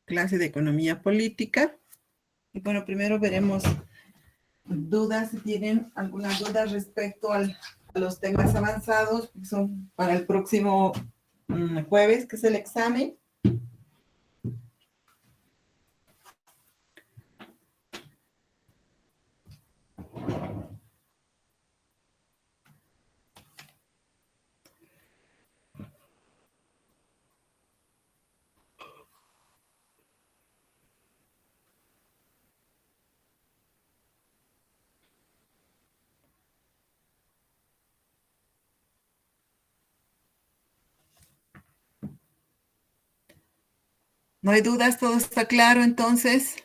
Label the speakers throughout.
Speaker 1: clase de economía política. Y bueno, primero veremos dudas, si tienen alguna duda respecto a los temas avanzados, que son para el próximo jueves, que es el examen. ¿No hay dudas? ¿Todo está claro entonces?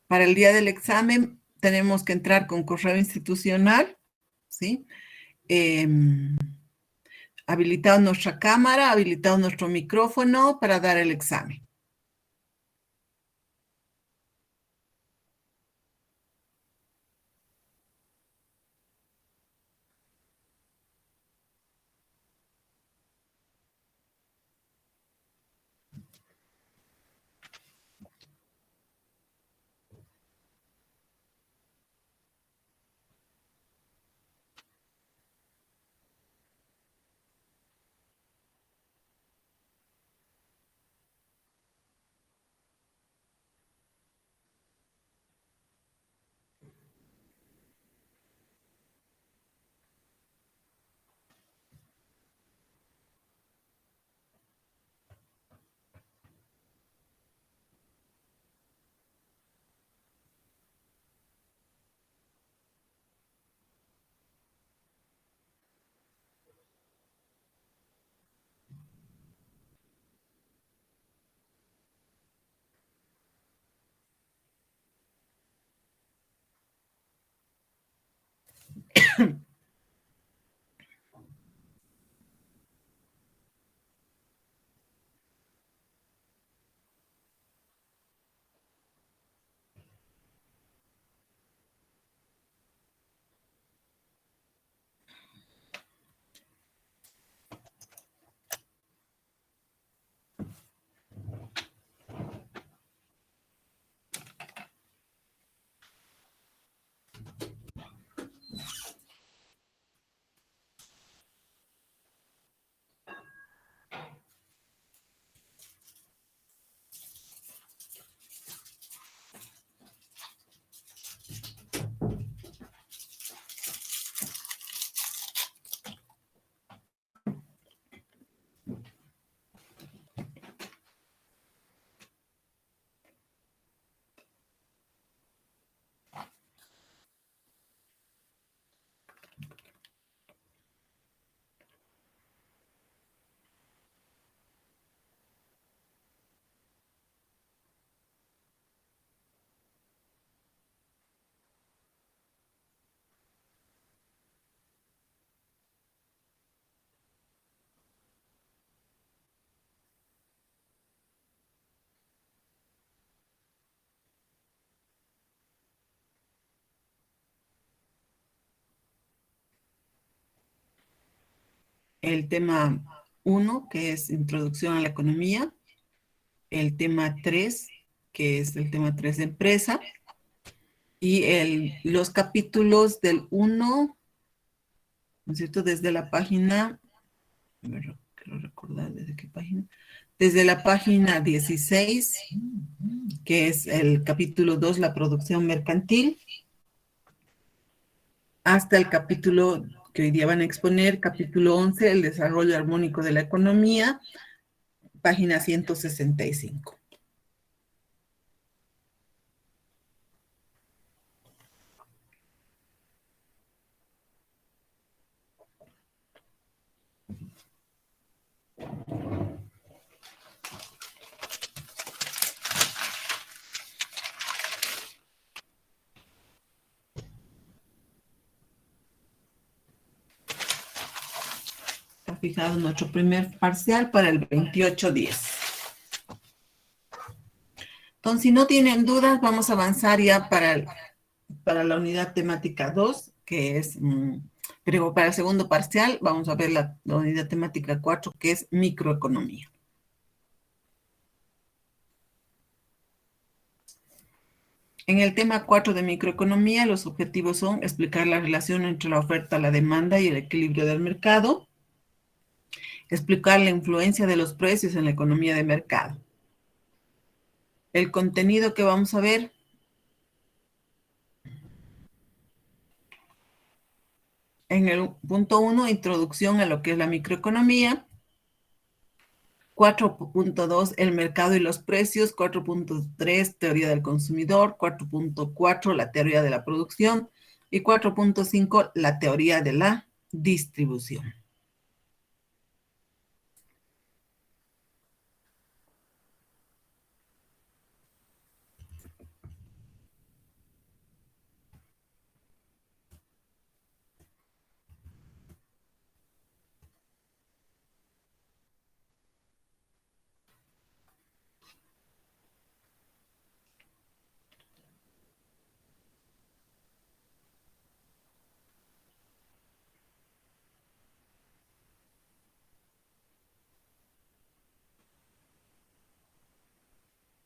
Speaker 1: Para el día del examen tenemos que entrar con correo institucional, ¿sí? Habilitado nuestra cámara, habilitado nuestro micrófono para dar el examen. El tema 1, que es Introducción a la Economía. El tema 3, que es el tema 3 de empresa. Y los capítulos del 1, ¿no es cierto? Desde la página, a ver, quiero recordar desde qué página. Desde la página 16, que es el capítulo 2, la producción mercantil, hasta el capítulo que hoy día van a exponer, capítulo 11, el desarrollo armónico de la economía, página 165. Está fijado nuestro primer parcial para el 28-10. Entonces, si no tienen dudas, vamos a avanzar ya para la unidad temática 2, que es Pero para el segundo parcial vamos a ver la unidad temática 4, que es microeconomía. En el tema 4 de microeconomía, los objetivos son explicar la relación entre la oferta, la demanda y el equilibrio del mercado, explicar la influencia de los precios en la economía de mercado. El contenido que vamos a ver en el punto 1, introducción a lo que es la microeconomía. 4.2, el mercado y los precios. 4.3, teoría del consumidor. 4.4, la teoría de la producción. Y 4.5, la teoría de la distribución.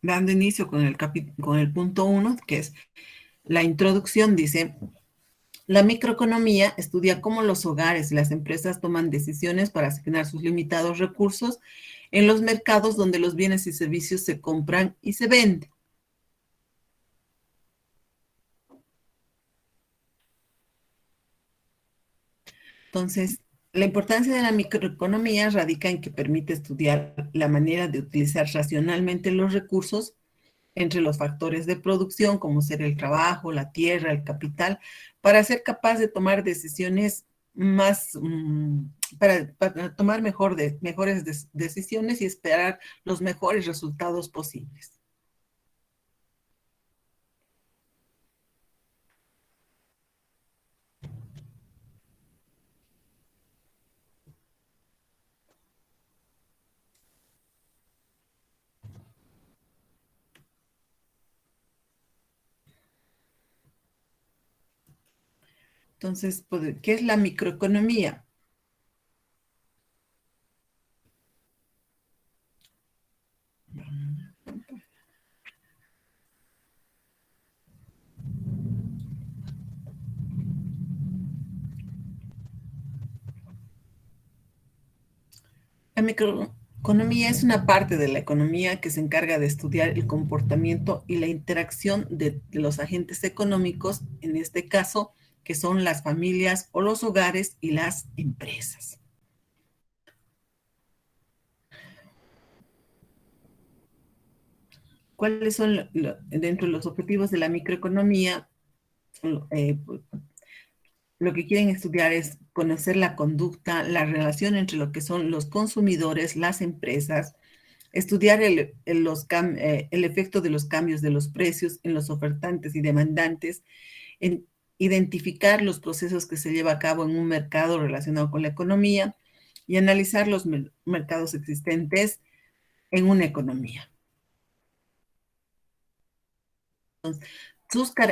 Speaker 1: Dando inicio con el punto 1, que es la introducción, dice: la microeconomía estudia cómo los hogares y las empresas toman decisiones para asignar sus limitados recursos en los mercados donde los bienes y servicios se compran y se venden. Entonces, la importancia de la microeconomía radica en que permite estudiar la manera de utilizar racionalmente los recursos entre los factores de producción, como ser el trabajo, la tierra, el capital, para ser capaz de tomar decisiones más, para tomar mejores decisiones y esperar los mejores resultados posibles. Entonces, pues, ¿qué es la microeconomía? La microeconomía es una parte de la economía que se encarga de estudiar el comportamiento y la interacción de los agentes económicos, en este caso, que son las familias o los hogares y las empresas. ¿Cuáles son dentro de los objetivos de la microeconomía? Pues, lo que quieren estudiar es conocer la conducta, la relación entre lo que son los consumidores, las empresas, estudiar el efecto de los cambios de los precios en los ofertantes y demandantes, en identificar los procesos que se lleva a cabo en un mercado relacionado con la economía y analizar los mercados existentes en una economía.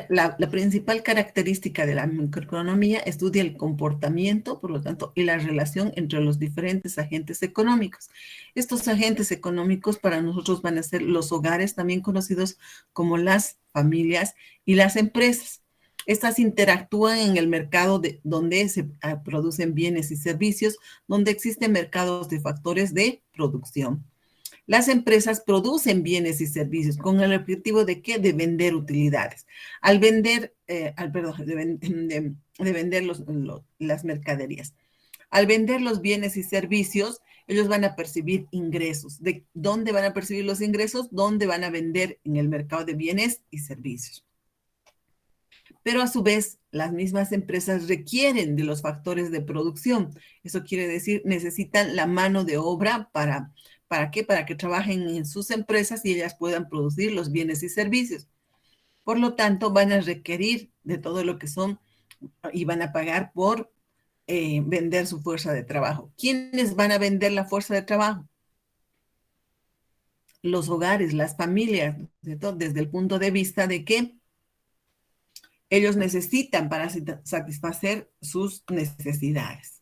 Speaker 1: La principal característica de la microeconomía estudia el comportamiento, por lo tanto, y la relación entre los diferentes agentes económicos. Estos agentes económicos para nosotros van a ser los hogares, también conocidos como las familias y las empresas. Estas interactúan en el mercado donde se producen bienes y servicios, donde existen mercados de factores de producción. Las empresas producen bienes y servicios con el objetivo de ¿qué? De vender utilidades. Al vender, perdón, de vender las mercaderías. Al vender los bienes y servicios, ellos van a percibir ingresos. ¿De dónde van a percibir los ingresos? ¿Dónde van a vender en el mercado de bienes y servicios? Pero a su vez, las mismas empresas requieren de los factores de producción. Eso quiere decir, necesitan la mano de obra ¿para qué? Para que trabajen en sus empresas y ellas puedan producir los bienes y servicios. Por lo tanto, van a requerir de todo lo que son y van a pagar por vender su fuerza de trabajo. ¿Quiénes van a vender la fuerza de trabajo? Los hogares, las familias, ¿cierto? Desde el punto de vista de que ellos necesitan para satisfacer sus necesidades.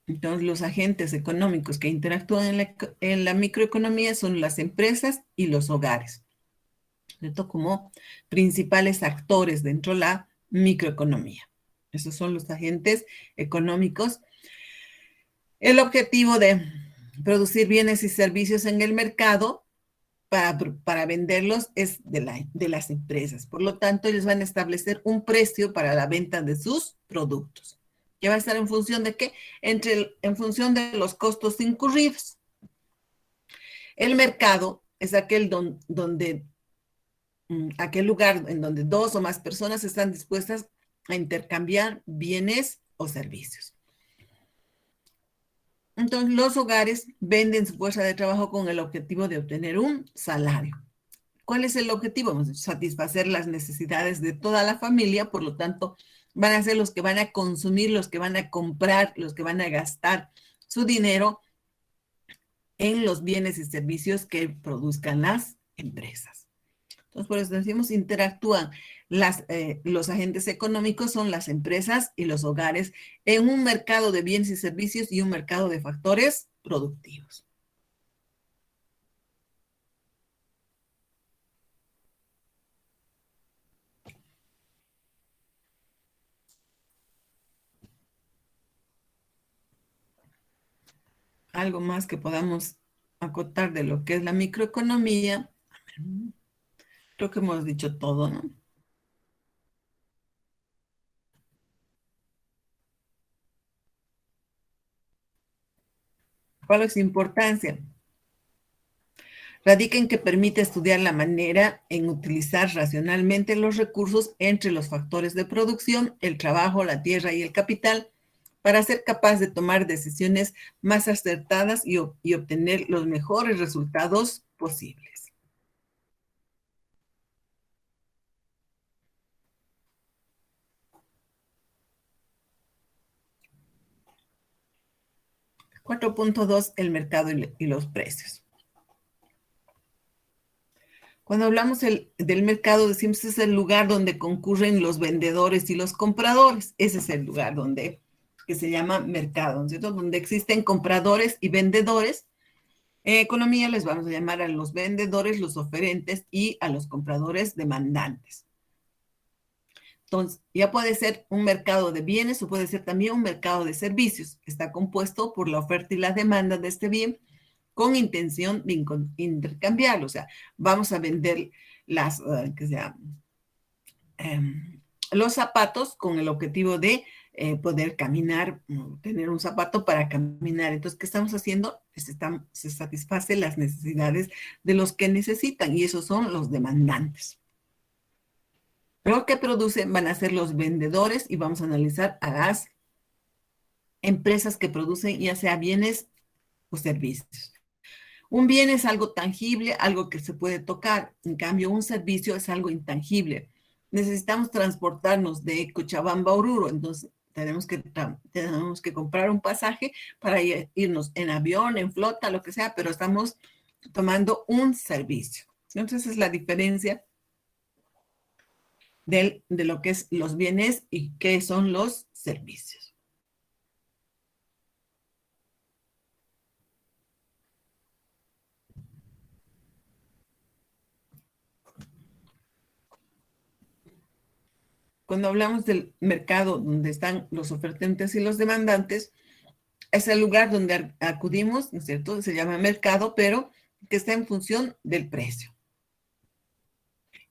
Speaker 1: Entonces, los agentes económicos que interactúan en la microeconomía son las empresas y los hogares, ¿cierto? Como principales actores dentro de la microeconomía. Esos son los agentes económicos. El objetivo de producir bienes y servicios en el mercado para venderlos es de las empresas. Por lo tanto, ellos van a establecer un precio para la venta de sus productos, que va a estar en función de qué? En función de los costos incurridos. El mercado es aquel aquel lugar en donde dos o más personas están dispuestas a intercambiar bienes o servicios. Entonces, los hogares venden su fuerza de trabajo con el objetivo de obtener un salario. ¿Cuál es el objetivo? Satisfacer las necesidades de toda la familia, por lo tanto, van a ser los que van a consumir, los que van a comprar, los que van a gastar su dinero en los bienes y servicios que produzcan las empresas. Entonces, por eso decimos, interactúan los agentes económicos, son las empresas y los hogares en un mercado de bienes y servicios y un mercado de factores productivos. Algo más que podamos acotar de lo que es la microeconomía. Creo que hemos dicho todo, ¿no? ¿Cuál es su importancia? Radica en que permite estudiar la manera en utilizar racionalmente los recursos entre los factores de producción, el trabajo, la tierra y el capital, para ser capaz de tomar decisiones más acertadas y obtener los mejores resultados posibles. Cuatro punto dos, el mercado y los precios. Cuando hablamos del mercado, decimos que es el lugar donde concurren los vendedores y los compradores. Ese es el lugar que se llama mercado, ¿no es cierto? Donde existen compradores y vendedores. En economía les vamos a llamar a los vendedores, los oferentes y a los compradores demandantes. Entonces, ya puede ser un mercado de bienes o puede ser también un mercado de servicios. Está compuesto por la oferta y la demanda de este bien con intención de intercambiarlo. O sea, vamos a vender que sea, los zapatos con el objetivo de poder caminar, tener un zapato para caminar. Entonces, ¿qué estamos haciendo? Se satisface las necesidades de los que necesitan y esos son los demandantes. Lo que producen van a ser los vendedores y vamos a analizar a las empresas que producen ya sea bienes o servicios. Un bien es algo tangible, algo que se puede tocar. En cambio, un servicio es algo intangible. Necesitamos transportarnos de Cochabamba a Oruro, entonces tenemos que comprar un pasaje para irnos en avión, en flota, lo que sea, pero estamos tomando un servicio. Entonces, esa es la diferencia de lo que es los bienes y qué son los servicios. Cuando hablamos del mercado donde están los ofertantes y los demandantes, es el lugar donde acudimos, ¿no es cierto? Se llama mercado, pero que está en función del precio.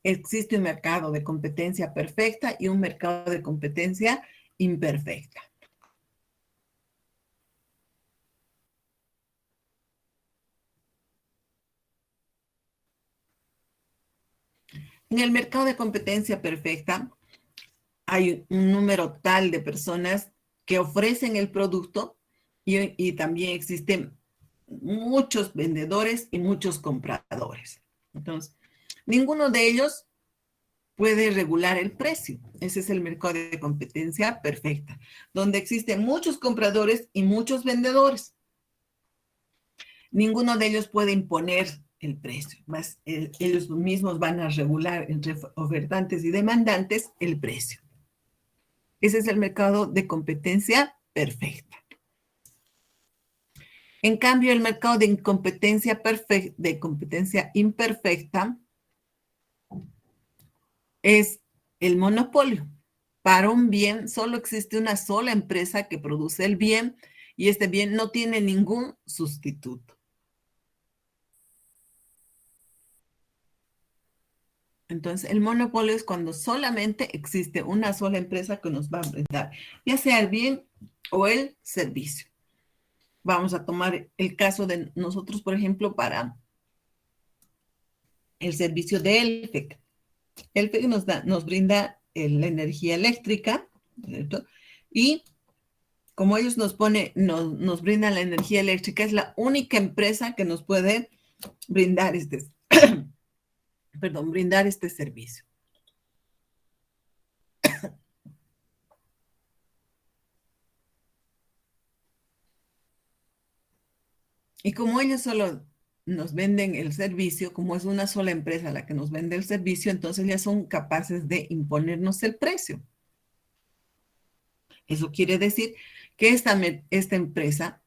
Speaker 1: Existe un mercado de competencia perfecta y un mercado de competencia imperfecta. En el mercado de competencia perfecta hay un número tal de personas que ofrecen el producto y también existen muchos vendedores y muchos compradores. Entonces, ninguno de ellos puede regular el precio. Ese es el mercado de competencia perfecta, donde existen muchos compradores y muchos vendedores. ninguno de ellos puede imponer el precio, más ellos mismos van a regular entre ofertantes y demandantes el precio. Ese es el mercado de competencia perfecta. En cambio, el mercado de competencia imperfecta es el monopolio. Para un bien solo existe una sola empresa que produce el bien y este bien no tiene ningún sustituto. Entonces, el monopolio es cuando solamente existe una sola empresa que nos va a brindar, ya sea el bien o el servicio. Vamos a tomar el caso de nosotros, por ejemplo, para el servicio de ELFEC. ELFEC nos brinda la energía eléctrica, ¿cierto? Y como ellos nos brindan la energía eléctrica, es la única empresa que nos puede brindar brindar este servicio. Y como ellos solo nos venden el servicio, como es una sola empresa la que nos vende el servicio, entonces ya son capaces de imponernos el precio. Eso quiere decir que esta empresa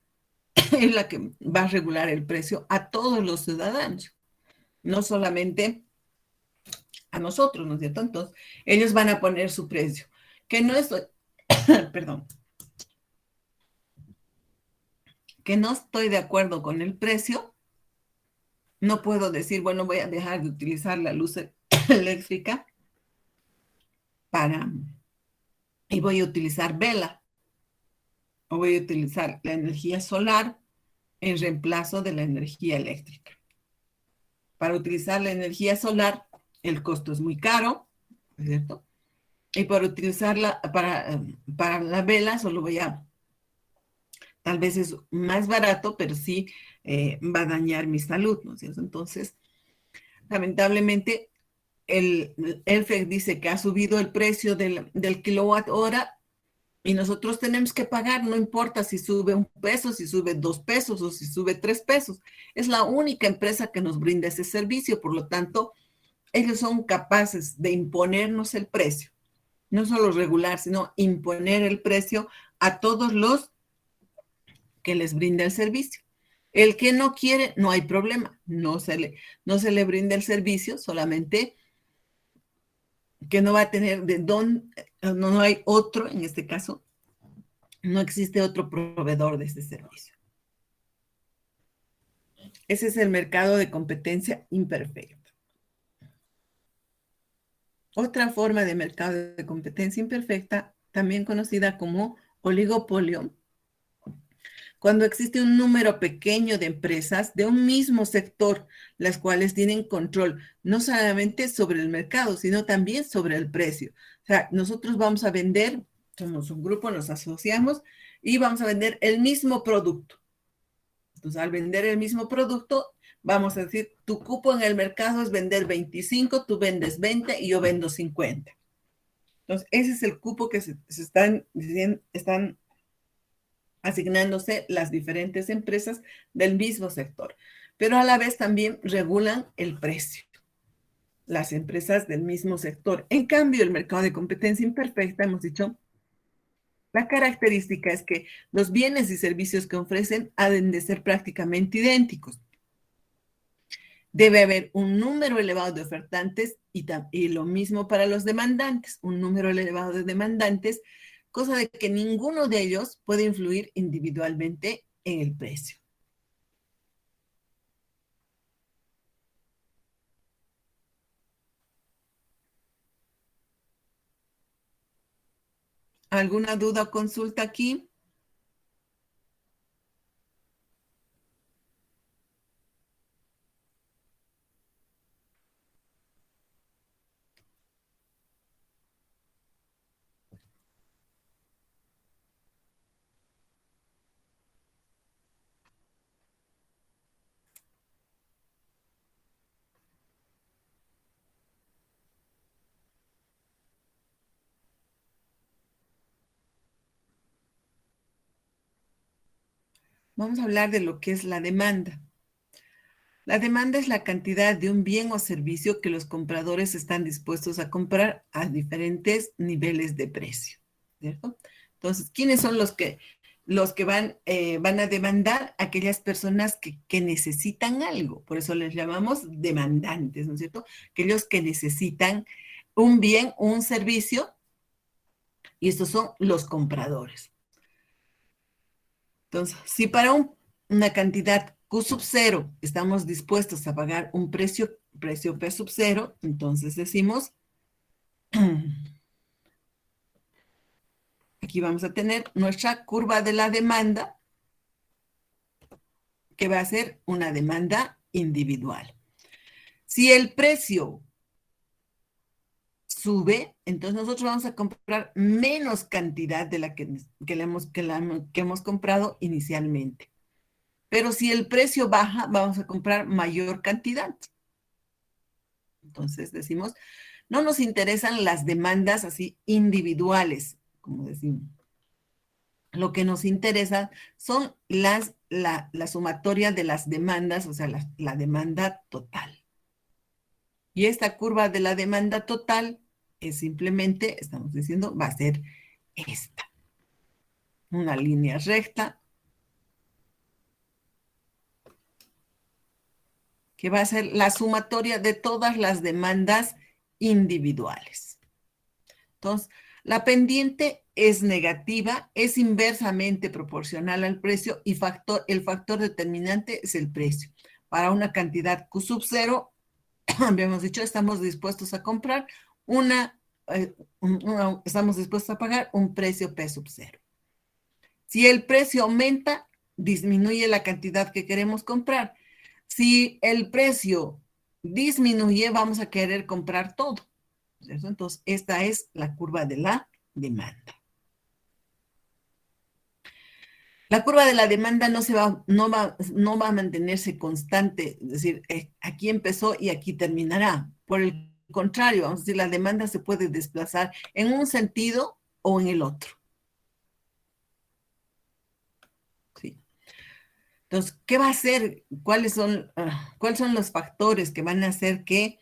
Speaker 1: es la que va a regular el precio a todos los ciudadanos, no solamente a nosotros, ¿no es cierto? Entonces, ellos van a poner su precio, que no estoy, perdón, que no estoy de acuerdo con el precio, no puedo decir, bueno, voy a dejar de utilizar la luz eléctrica para, y voy a utilizar vela, o voy a utilizar la energía solar en reemplazo de la energía eléctrica. Para utilizar la energía solar, el costo es muy caro, ¿es cierto? Y para utilizarla para la vela, solo voy a, tal vez es más barato, pero sí va a dañar mi salud, ¿no es cierto? Entonces, lamentablemente, el FED dice que ha subido el precio del kilowatt hora y nosotros tenemos que pagar, no importa si sube 1 peso, si sube 2 pesos o si sube 3 pesos. Es la única empresa que nos brinda ese servicio, por lo tanto, ellos son capaces de imponernos el precio, no solo regular, sino imponer el precio a todos los que les brinda el servicio. El que no quiere, no hay problema, no se le brinda el servicio, solamente que no va a tener de dónde, no hay otro, en este caso, no existe otro proveedor de este servicio. Ese es el mercado de competencia imperfecta. Otra forma de mercado de competencia imperfecta, también conocida como oligopolio, cuando existe un número pequeño de empresas de un mismo sector, las cuales tienen control no solamente sobre el mercado, sino también sobre el precio. O sea, nosotros vamos a vender, somos un grupo, nos asociamos y vamos a vender el mismo producto. Entonces, al vender el mismo producto, vamos a decir, tu cupo en el mercado es vender 25, tú vendes 20 y yo vendo 50. Entonces, ese es el cupo que se están asignándose las diferentes empresas del mismo sector, pero a la vez también regulan el precio, las empresas del mismo sector. En cambio, el mercado de competencia imperfecta, hemos dicho, la característica es que los bienes y servicios que ofrecen han de ser prácticamente idénticos. Debe haber un número elevado de ofertantes y lo mismo para los demandantes, un número elevado de demandantes, cosa de que ninguno de ellos puede influir individualmente en el precio. ¿Alguna duda o consulta aquí? Vamos a hablar de lo que es la demanda. La demanda es la cantidad de un bien o servicio que los compradores están dispuestos a comprar a diferentes niveles de precio, ¿cierto? Entonces, ¿quiénes son los que van a demandar? Aquellas personas que necesitan algo? Por eso les llamamos demandantes, ¿no es cierto? Aquellos que necesitan un bien o un servicio, y estos son los compradores. Entonces, si para una cantidad Q sub cero estamos dispuestos a pagar un precio P sub cero, entonces decimos, aquí vamos a tener nuestra curva de la demanda, que va a ser una demanda individual. Si el precio sube, entonces nosotros vamos a comprar menos cantidad de la que hemos comprado inicialmente. Pero si el precio baja, vamos a comprar mayor cantidad. Entonces decimos, no nos interesan las demandas así individuales, como decimos. Lo que nos interesa son la sumatoria de las demandas, o sea, la demanda total. Y esta curva de la demanda total es simplemente, estamos diciendo, va a ser esta. Una línea recta que va a ser la sumatoria de todas las demandas individuales. Entonces, la pendiente es negativa, es inversamente proporcional al precio y el factor determinante es el precio. Para una cantidad Q sub cero, habíamos dicho, estamos dispuestos a comprar estamos dispuestos a pagar un precio P sub cero. Si el precio aumenta, disminuye la cantidad que queremos comprar. Si el precio disminuye, vamos a querer comprar todo. ¿Cierto? Entonces, esta es la curva de la demanda. La curva de la demanda no va a mantenerse constante, es decir, aquí empezó y aquí terminará. Por el contrario, vamos a decir, la demanda se puede desplazar en un sentido o en el otro. ¿Sí? Entonces, ¿qué va a hacer? ¿Cuáles son los factores que van a hacer que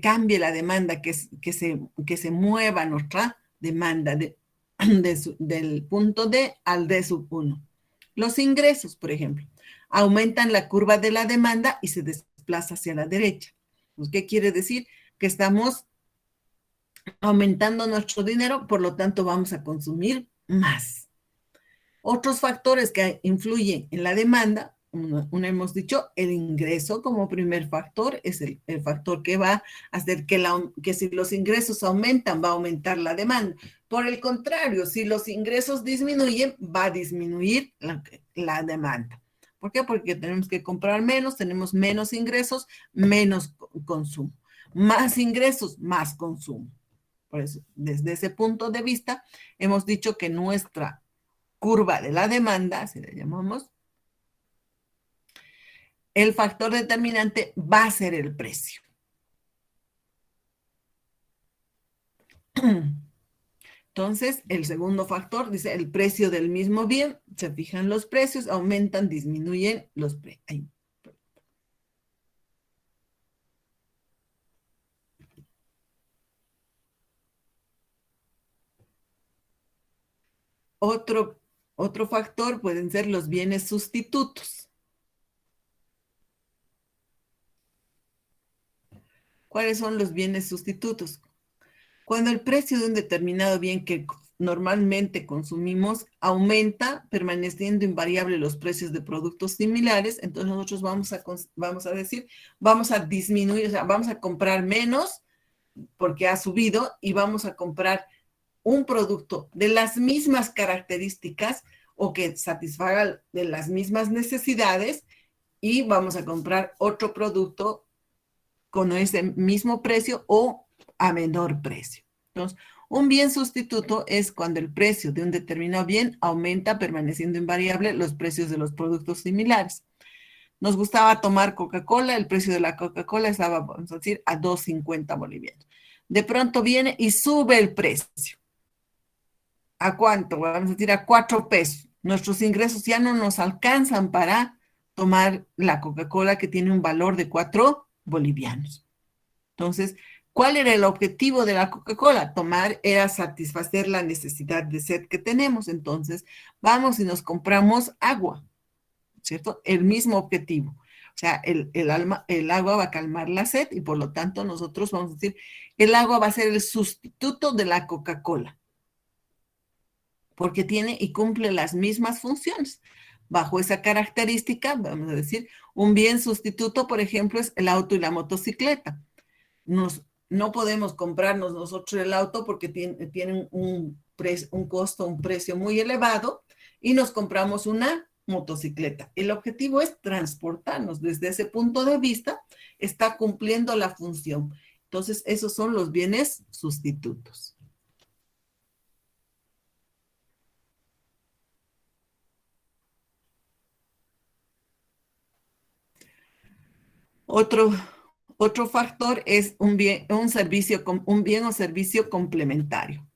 Speaker 1: cambie la demanda, que se mueva nuestra demanda del punto D al D sub 1? Los ingresos, por ejemplo, aumentan la curva de la demanda y se desplaza hacia la derecha. Pues, ¿qué quiere decir? Que estamos aumentando nuestro dinero, por lo tanto vamos a consumir más. Otros factores que influyen en la demanda, uno hemos dicho, el ingreso como primer factor, es el factor que va a hacer que si los ingresos aumentan, va a aumentar la demanda. Por el contrario, si los ingresos disminuyen, va a disminuir la demanda. ¿Por qué? Porque tenemos que comprar menos, tenemos menos ingresos, menos consumo. Más ingresos, más consumo. Por eso, desde ese punto de vista, hemos dicho que nuestra curva de la demanda, así le llamamos, el factor determinante va a ser el precio. Entonces, el segundo factor dice el precio del mismo bien, se fijan los precios, aumentan, disminuyen los precios. Otro factor pueden ser los bienes sustitutos. ¿Cuáles son los bienes sustitutos? Cuando el precio de un determinado bien que normalmente consumimos aumenta, permaneciendo invariable los precios de productos similares, entonces nosotros vamos a decir, vamos a disminuir, o sea, vamos a comprar menos porque ha subido y vamos a comprar un producto de las mismas características o que satisfaga de las mismas necesidades y vamos a comprar otro producto con ese mismo precio o a menor precio. Entonces, un bien sustituto es cuando el precio de un determinado bien aumenta permaneciendo invariable los precios de los productos similares. Nos gustaba tomar Coca-Cola, el precio de la Coca-Cola estaba, vamos a decir, a 2.50 bolivianos. De pronto viene y sube el precio. ¿A cuánto? Vamos a decir a 4 pesos. Nuestros ingresos ya no nos alcanzan para tomar la Coca-Cola que tiene un valor de 4 bolivianos. Entonces, ¿cuál era el objetivo de la Coca-Cola? Tomar era satisfacer la necesidad de sed que tenemos. Entonces, vamos y nos compramos agua, ¿cierto? El mismo objetivo. O sea, el agua va a calmar la sed y por lo tanto nosotros vamos a decir, el agua va a ser el sustituto de la Coca-Cola, porque tiene y cumple las mismas funciones. Bajo esa característica, vamos a decir, un bien sustituto, por ejemplo, es el auto y la motocicleta. No podemos comprarnos nosotros el auto porque tienen un costo, un precio muy elevado y nos compramos una motocicleta. El objetivo es transportarnos. Desde ese punto de vista, está cumpliendo la función. Entonces, esos son los bienes sustitutos. Otro, otro factor es un bien o servicio complementario.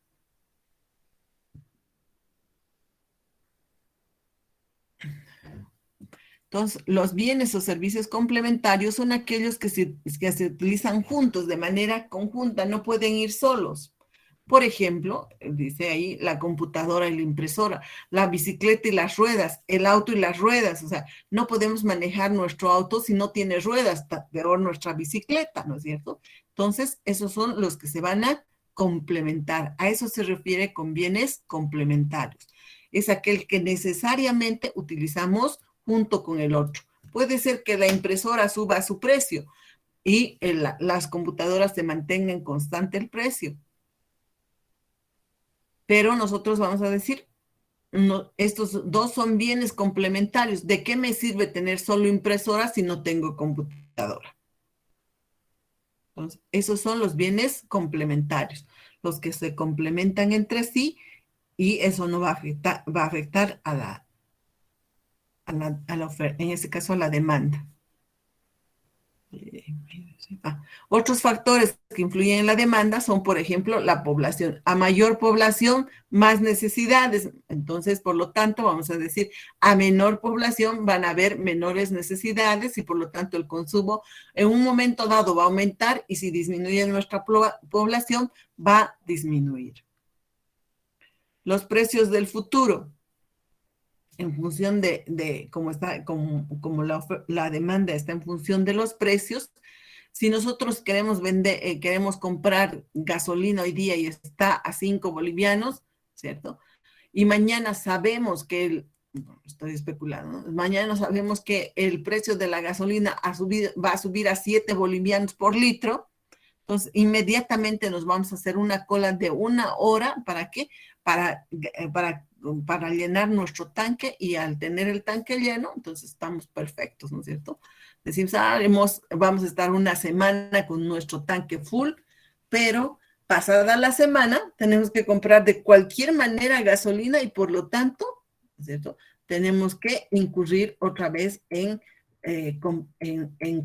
Speaker 1: Entonces, los bienes o servicios complementarios son aquellos que se utilizan juntos, de manera conjunta, no pueden ir solos. Por ejemplo, dice ahí la computadora y la impresora, la bicicleta y las ruedas, el auto y las ruedas. O sea, no podemos manejar nuestro auto si no tiene ruedas, peor nuestra bicicleta, ¿no es cierto? Entonces, esos son los que se van a complementar. A eso se refiere con bienes complementarios. Es aquel que necesariamente utilizamos junto con el otro. Puede ser que la impresora suba su precio y las computadoras se mantengan constante el precio. Pero nosotros vamos a decir, no, estos dos son bienes complementarios. ¿De qué me sirve tener solo impresora si no tengo computadora? Entonces, esos son los bienes complementarios, los que se complementan entre sí y eso no va a afectar a la oferta, en este caso a la demanda. Otros factores que influyen en la demanda son, por ejemplo, la población. A mayor población, más necesidades. Entonces, por lo tanto, vamos a decir, a menor población van a haber menores necesidades y por lo tanto el consumo en un momento dado va a aumentar y si disminuye nuestra población va a disminuir. Los precios del futuro en función de cómo está, como la demanda está en función de los precios. Si nosotros queremos comprar gasolina hoy día y está a 5 bolivianos, ¿cierto? Y mañana sabemos estoy especulando, ¿no? Mañana sabemos que el precio de la gasolina va a subir a 7 bolivianos por litro. Entonces, inmediatamente nos vamos a hacer una cola de 1 hora. ¿Para qué? Para llenar nuestro tanque y al tener el tanque lleno, entonces estamos perfectos, ¿no es cierto? Decimos, vamos a estar una semana con nuestro tanque full, pero pasada la semana tenemos que comprar de cualquier manera gasolina y por lo tanto, ¿no es cierto? Tenemos que incurrir otra vez en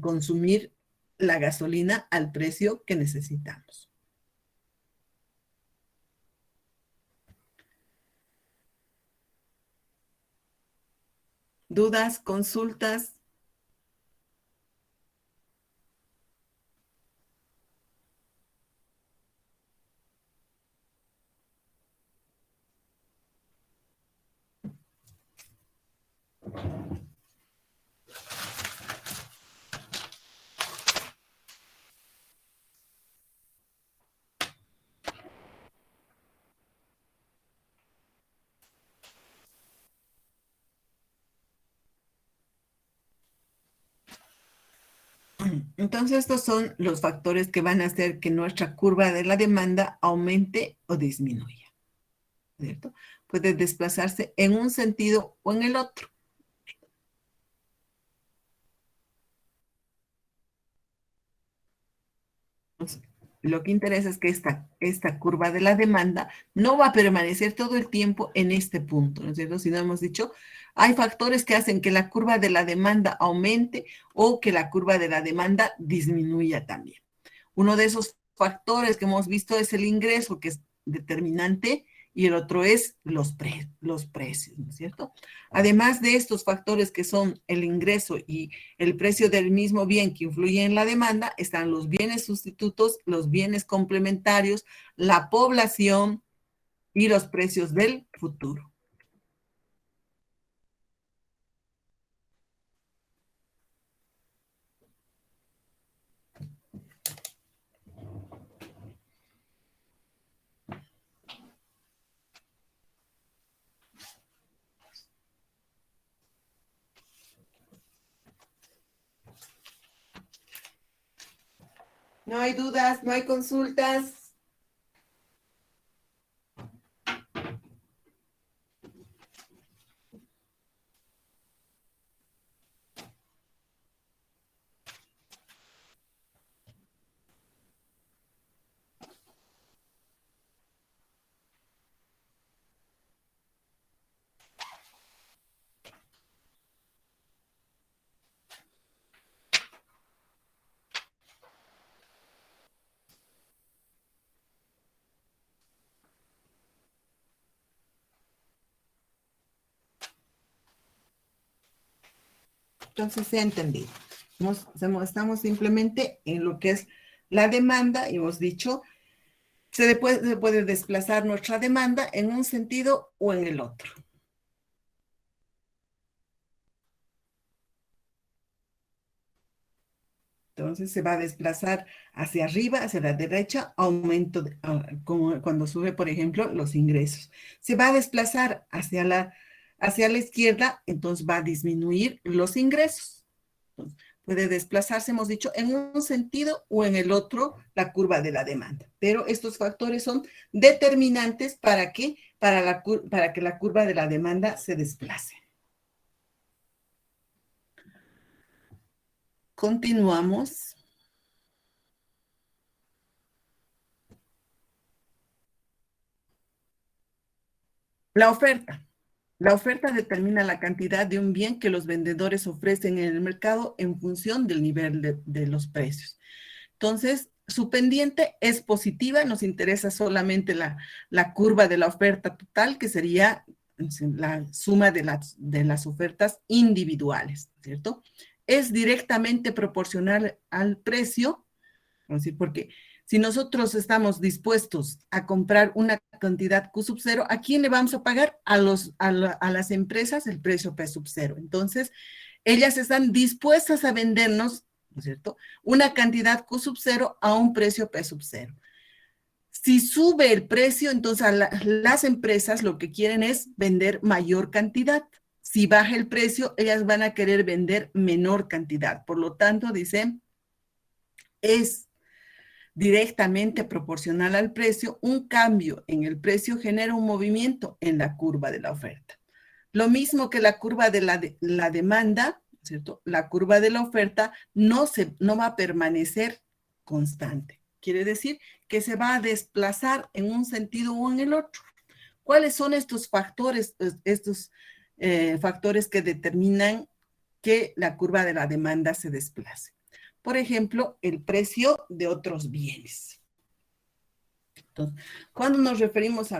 Speaker 1: consumir la gasolina al precio que necesitamos. ¿Dudas, consultas? Entonces, estos son los factores que van a hacer que nuestra curva de la demanda aumente o disminuya, ¿cierto? Puede desplazarse en un sentido o en el otro. Entonces, lo que interesa es que esta curva de la demanda no va a permanecer todo el tiempo en este punto, ¿no es cierto? Si no hemos dicho, hay factores que hacen que la curva de la demanda aumente o que la curva de la demanda disminuya también. Uno de esos factores que hemos visto es el ingreso, que es determinante y el otro es los precios, ¿no es cierto? Además de estos factores que son el ingreso y el precio del mismo bien que influye en la demanda, están los bienes sustitutos, los bienes complementarios, la población y los precios del futuro. No hay dudas, no hay consultas. Entonces se ha entendido. Estamos simplemente en lo que es la demanda y hemos dicho, se puede desplazar nuestra demanda en un sentido o en el otro. Entonces se va a desplazar hacia arriba, hacia la derecha, como cuando sube, por ejemplo, los ingresos. Se va a desplazar hacia la izquierda, entonces va a disminuir los ingresos. Entonces, puede desplazarse, hemos dicho, en un sentido o en el otro, la curva de la demanda. Pero estos factores son determinantes para que, para que la curva de la demanda se desplace. Continuamos. La oferta. La oferta determina la cantidad de un bien que los vendedores ofrecen en el mercado en función del nivel de los precios. Entonces, su pendiente es positiva, nos interesa solamente la curva de la oferta total, que sería la suma de las ofertas individuales, ¿cierto? Es directamente proporcional al precio, es decir, porque si nosotros estamos dispuestos a comprar una cantidad Q sub cero, ¿a quién le vamos a pagar? A las empresas el precio P sub cero. Entonces, ellas están dispuestas a vendernos, ¿no es cierto?, una cantidad Q sub cero a un precio P sub cero. Si sube el precio, entonces las empresas lo que quieren es vender mayor cantidad. Si baja el precio, ellas van a querer vender menor cantidad. Por lo tanto, dicen, es directamente proporcional al precio, un cambio en el precio genera un movimiento en la curva de la oferta. Lo mismo que la curva de la demanda, ¿cierto? La curva de la oferta no va a permanecer constante. Quiere decir que se va a desplazar en un sentido o en el otro. ¿Cuáles son estos factores que determinan que la curva de la demanda se desplace? Por ejemplo, el precio de otros bienes. Entonces, cuando nos referimos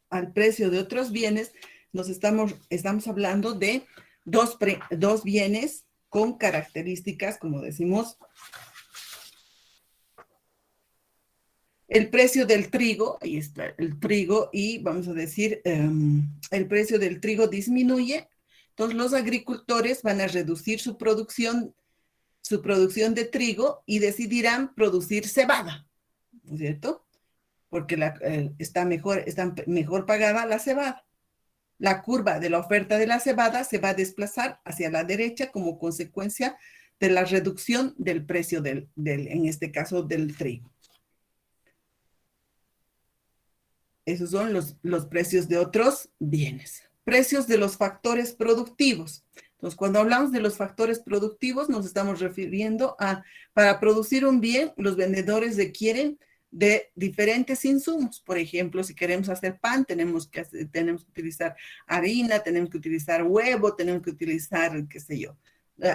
Speaker 1: al precio de otros bienes, estamos hablando de dos bienes con características, como decimos, el precio del trigo, ahí está el trigo, y vamos a decir, el precio del trigo disminuye, entonces los agricultores van a reducir su producción de trigo y decidirán producir cebada, ¿no es cierto? Porque está mejor pagada la cebada. La curva de la oferta de la cebada se va a desplazar hacia la derecha como consecuencia de la reducción del precio en este caso, del trigo. Esos son los precios de otros bienes. Precios de los factores productivos. Entonces, cuando hablamos de los factores productivos, nos estamos refiriendo a, para producir un bien, los vendedores requieren de diferentes insumos. Por ejemplo, si queremos hacer pan, tenemos que utilizar harina, tenemos que utilizar huevo, tenemos que utilizar, qué sé yo,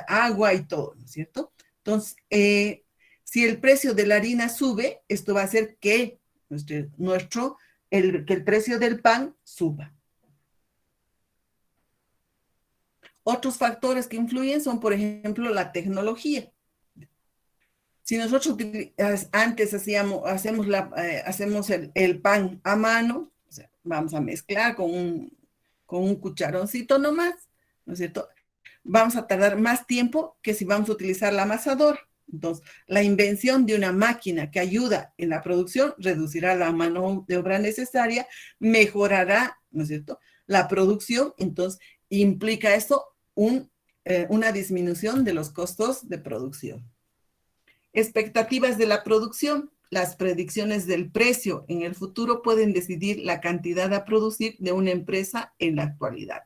Speaker 1: agua y todo, ¿no es cierto? Entonces, si el precio de la harina sube, esto va a hacer que nuestro que el precio del pan suba. Otros factores que influyen son, por ejemplo, la tecnología. Si nosotros antes hacemos el pan a mano, o sea, vamos a mezclar con un cucharoncito nomás, ¿no es cierto? Vamos a tardar más tiempo que si vamos a utilizar la amasadora. Entonces, la invención de una máquina que ayuda en la producción reducirá la mano de obra necesaria, mejorará, ¿no es cierto?, la producción. Entonces, implica esto una disminución de los costos de producción. Expectativas de la producción. Las predicciones del precio en el futuro pueden decidir la cantidad a producir de una empresa en la actualidad.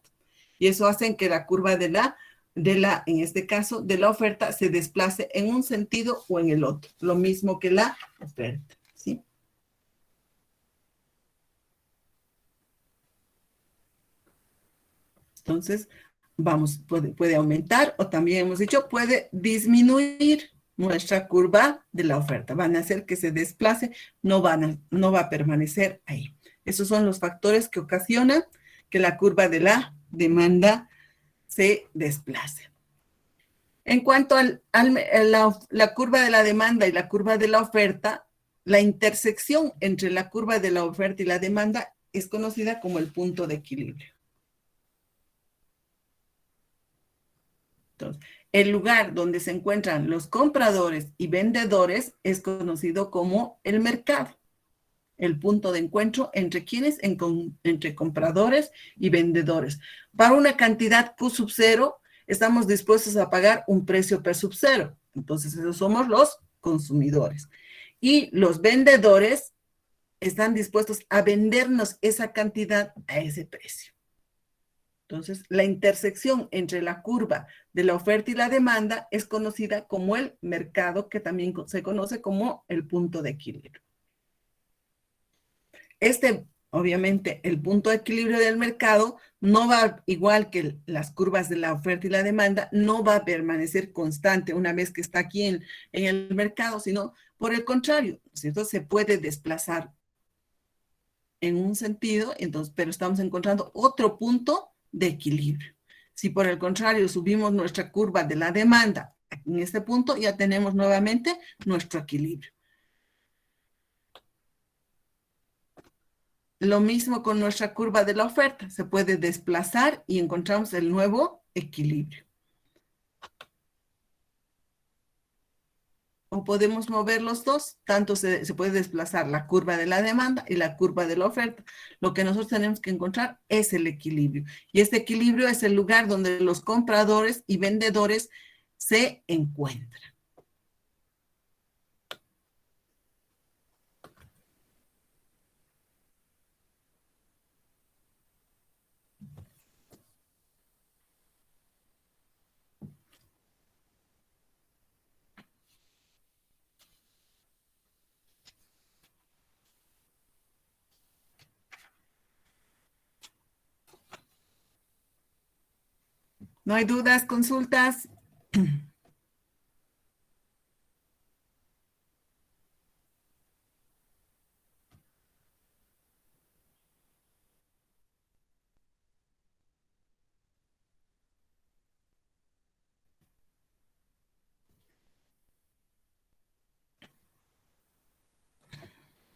Speaker 1: Y eso hace que la curva en este caso, de la oferta se desplace en un sentido o en el otro. Lo mismo que la oferta, ¿sí? Entonces, puede aumentar o también hemos dicho, puede disminuir nuestra curva de la oferta. Van a hacer que se desplace, no va a permanecer ahí. Esos son los factores que ocasionan que la curva de la demanda se desplace. En cuanto a la curva de la demanda y la curva de la oferta, la intersección entre la curva de la oferta y la demanda es conocida como el punto de equilibrio. Entonces, el lugar donde se encuentran los compradores y vendedores es conocido como el mercado. El punto de encuentro entre quienes, entre compradores y vendedores. Para una cantidad Q sub 0, estamos dispuestos a pagar un precio P sub 0. Entonces, esos somos los consumidores. Y los vendedores están dispuestos a vendernos esa cantidad a ese precio. Entonces, la intersección entre la curva de la oferta y la demanda es conocida como el mercado, que también se conoce como el punto de equilibrio. Obviamente, el punto de equilibrio del mercado no va, igual que las curvas de la oferta y la demanda, no va a permanecer constante una vez que está aquí en el mercado, sino por el contrario, ¿cierto? Se puede desplazar en un sentido, entonces, pero estamos encontrando otro punto de equilibrio. Si por el contrario subimos nuestra curva de la demanda en este punto, ya tenemos nuevamente nuestro equilibrio. Lo mismo con nuestra curva de la oferta, se puede desplazar y encontramos el nuevo equilibrio. O podemos mover los dos, tanto se puede desplazar la curva de la demanda y la curva de la oferta. Lo que nosotros tenemos que encontrar es el equilibrio. Y este equilibrio es el lugar donde los compradores y vendedores se encuentran. ¿No hay dudas, consultas?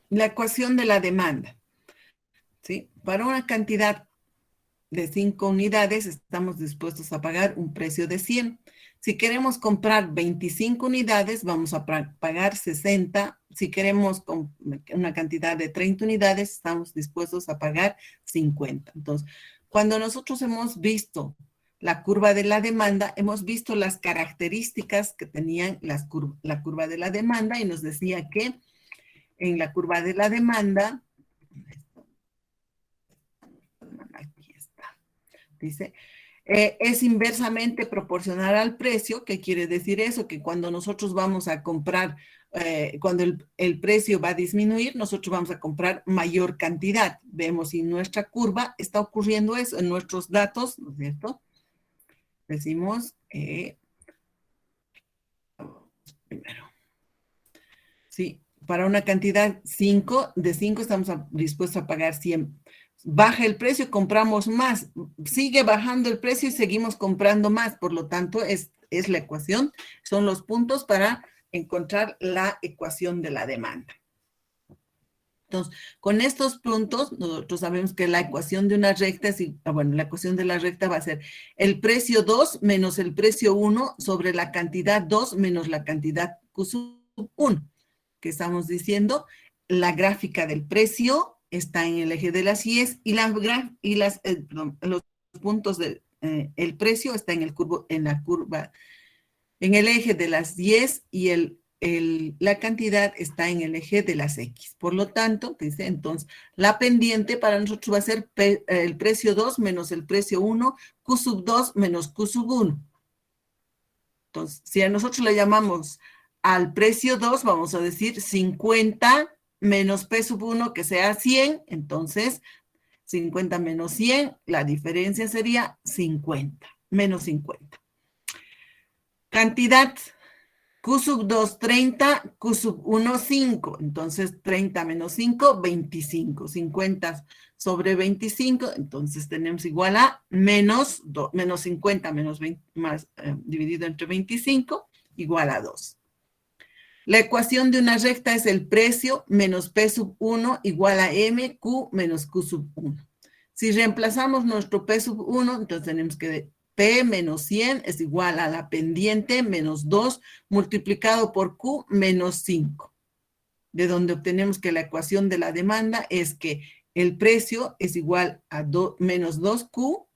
Speaker 1: La ecuación de la demanda, ¿sí? Para una cantidad de 5 unidades, estamos dispuestos a pagar un precio de 100. Si queremos comprar 25 unidades, vamos a pagar 60. Si queremos una cantidad de 30 unidades, estamos dispuestos a pagar 50. Entonces, cuando nosotros hemos visto la curva de la demanda, hemos visto las características que tenían la curva de la demanda y nos decía que en la curva de la demanda, aquí está, dice, es inversamente proporcional al precio. ¿Qué quiere decir eso? Que cuando nosotros vamos a comprar, cuando el precio va a disminuir, nosotros vamos a comprar mayor cantidad. Vemos si en nuestra curva está ocurriendo eso, en nuestros datos, ¿no es cierto? Decimos, primero, ¿sí? para una cantidad 5, de 5 estamos dispuestos a pagar 100. Baja el precio, compramos más. Sigue bajando el precio y seguimos comprando más. Por lo tanto, es la ecuación, son los puntos para encontrar la ecuación de la demanda. Entonces, con estos puntos, nosotros sabemos que la ecuación de una recta es, bueno, la ecuación de la recta va a ser el precio 2 menos el precio 1 sobre la cantidad 2 menos la cantidad Q sub 1. Que estamos diciendo, la gráfica del precio está en el eje de las Y's y los puntos del el precio está en la curva, en el eje de las Y's y la cantidad está en el eje de las X. Por lo tanto, dice, entonces, la pendiente para nosotros va a ser el precio 2 menos el precio 1, Q sub 2 menos Q sub 1. Entonces, si a nosotros le llamamos al precio 2, vamos a decir 50 menos P sub 1, que sea 100. Entonces, 50 menos 100, la diferencia sería 50, menos 50. Cantidad, Q sub 2, 30, Q sub 1, 5. Entonces, 30 menos 5, 25. 50 sobre 25, entonces tenemos igual a menos 50 menos 20, dividido entre 25, igual a 2. La ecuación de una recta es el precio menos P sub 1 igual a MQ menos Q sub 1. Si reemplazamos nuestro P sub 1, entonces tenemos que P menos 100 es igual a la pendiente menos 2 multiplicado por Q menos 5. De donde obtenemos que la ecuación de la demanda es que el precio es igual a menos 2Q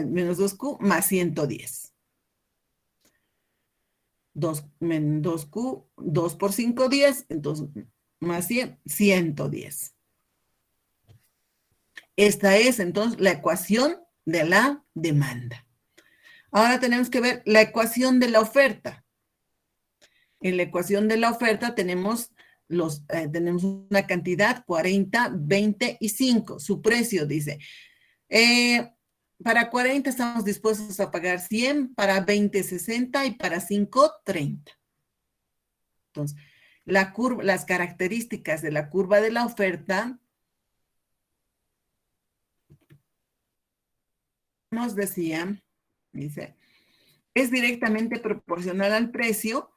Speaker 1: menos 2Q más 110. 2Q, 2 por 5, 10, entonces más 100, 110. Esta es entonces la ecuación de la demanda. Ahora tenemos que ver la ecuación de la oferta. En la ecuación de la oferta tenemos una cantidad 40, 20 y 5. Su precio dice, para 40 estamos dispuestos a pagar 100, para 20, 60 y para 5, 30. Entonces, las características de la curva de la oferta nos decía, dice, es directamente proporcional al precio.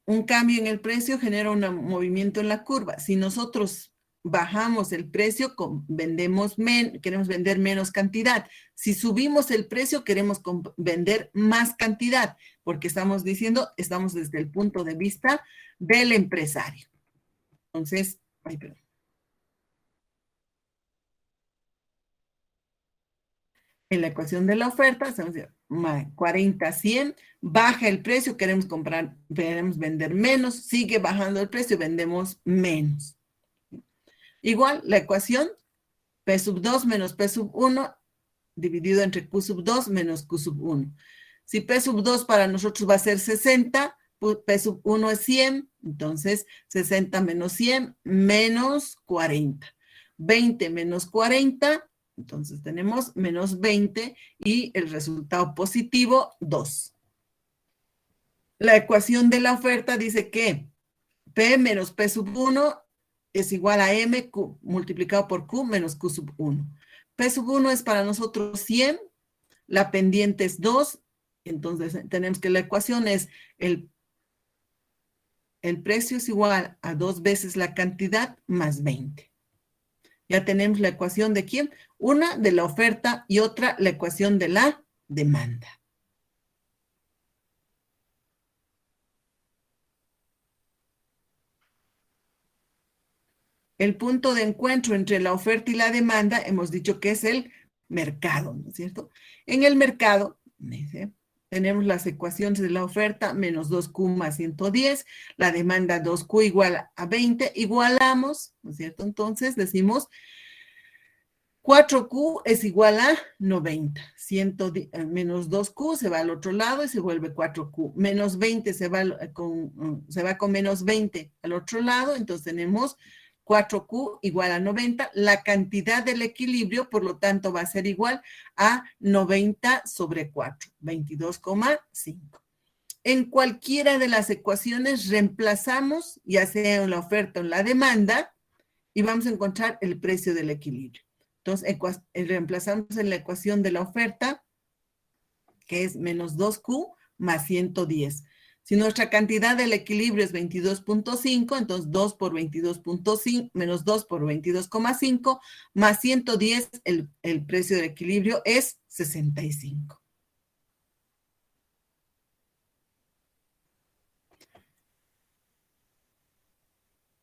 Speaker 1: Un cambio en el precio genera un movimiento en la curva. Si nosotros bajamos el precio, queremos vender menos cantidad. Si subimos el precio, queremos vender más cantidad, porque estamos desde el punto de vista del empresario. Entonces, en la ecuación de la oferta, hacemos 40, 100, baja el precio, queremos vender menos, sigue bajando el precio, vendemos menos. Igual, la ecuación, P sub 2 menos P sub 1, dividido entre Q sub 2 menos Q sub 1. Si P sub 2 para nosotros va a ser 60, P sub 1 es 100, entonces 60 menos 100, menos 40. 20 menos 40, entonces tenemos menos 20 y el resultado positivo, 2. La ecuación de la oferta dice que P menos P sub 1 es igual a M multiplicado por Q menos Q sub 1. P sub 1 es para nosotros 100, la pendiente es 2, entonces tenemos que la ecuación es el precio es igual a 2 veces la cantidad más 20. Ya tenemos la ecuación de ¿quién? Una de la oferta y otra la ecuación de la demanda. El punto de encuentro entre la oferta y la demanda, hemos dicho que es el mercado, ¿no es cierto? En el mercado, tenemos las ecuaciones de la oferta, menos 2Q más 110, la demanda 2Q igual a 20, igualamos, ¿no es cierto? Entonces decimos 4Q es igual a 90. Menos 2Q se va al otro lado y se vuelve 4Q. Menos 20 se va con menos 20 al otro lado, entonces tenemos 4Q igual a 90. La cantidad del equilibrio, por lo tanto, va a ser igual a 90 sobre 4, 22,5. en cualquiera de las ecuaciones reemplazamos, ya sea en la oferta o en la demanda, y vamos a encontrar el precio del equilibrio. Entonces, reemplazamos en la ecuación de la oferta, que es menos 2Q más 110. Si nuestra cantidad del equilibrio es 22.5, entonces 2 por 22.5 menos 2 por 22,5 más 110, el precio del equilibrio es 65.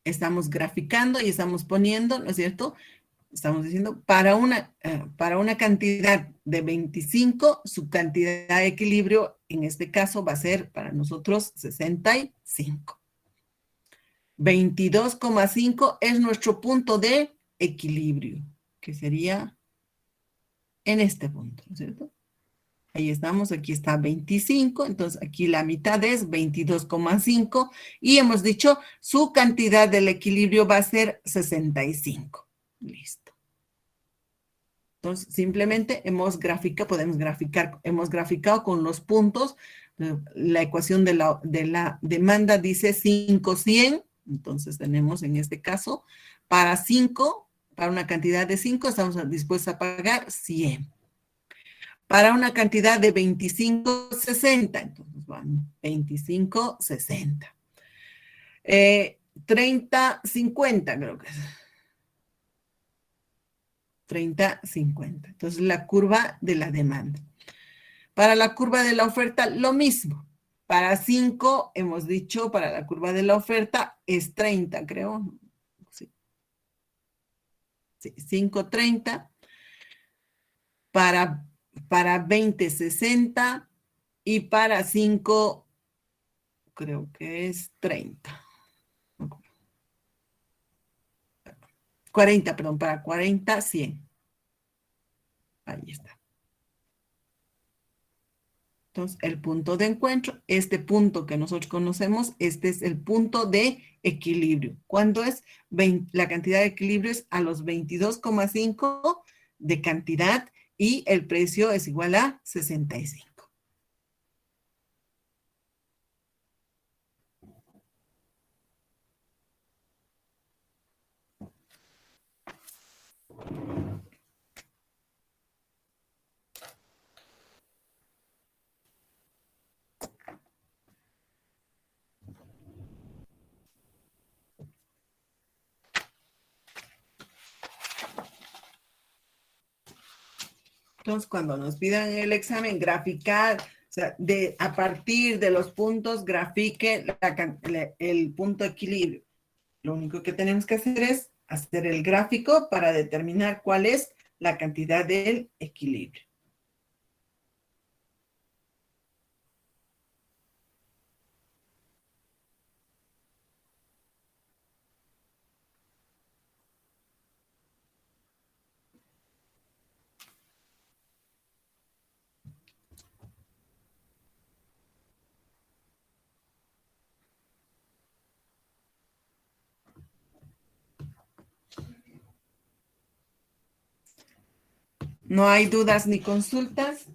Speaker 1: Estamos graficando y estamos poniendo, ¿no es cierto? Estamos diciendo, para una cantidad de 25, su cantidad de equilibrio, en este caso, va a ser para nosotros 65. 22,5 es nuestro punto de equilibrio, que sería en este punto, ¿no es cierto? Ahí estamos, aquí está 25, entonces aquí la mitad es 22,5 y hemos dicho su cantidad del equilibrio va a ser 65. Listo. Entonces, simplemente podemos graficar, hemos graficado con los puntos. La ecuación de la demanda dice 500, entonces tenemos en este caso, para una cantidad de 5, estamos dispuestos a pagar 100. Para una cantidad de 25,60, entonces van 25,60. 30,50 creo que es. 30,50. Entonces, la curva de la demanda. Para la curva de la oferta, lo mismo. Para 5, hemos dicho, para la curva de la oferta es 30, creo. Sí. 5,30. Para 20, 60. Y para 5, creo que es 30. 40, perdón, para 40, 100. Ahí está. Entonces, el punto de encuentro, este punto que nosotros conocemos, este es el punto de equilibrio. ¿Cuándo es? La cantidad de equilibrio es a los 22,5 de cantidad y el precio es igual a 65. Entonces, cuando nos pidan el examen, graficar, o sea, a partir de los puntos, grafique el punto de equilibrio. Lo único que tenemos que hacer es hacer el gráfico para determinar cuál es la cantidad del equilibrio. ¿No hay dudas ni consultas?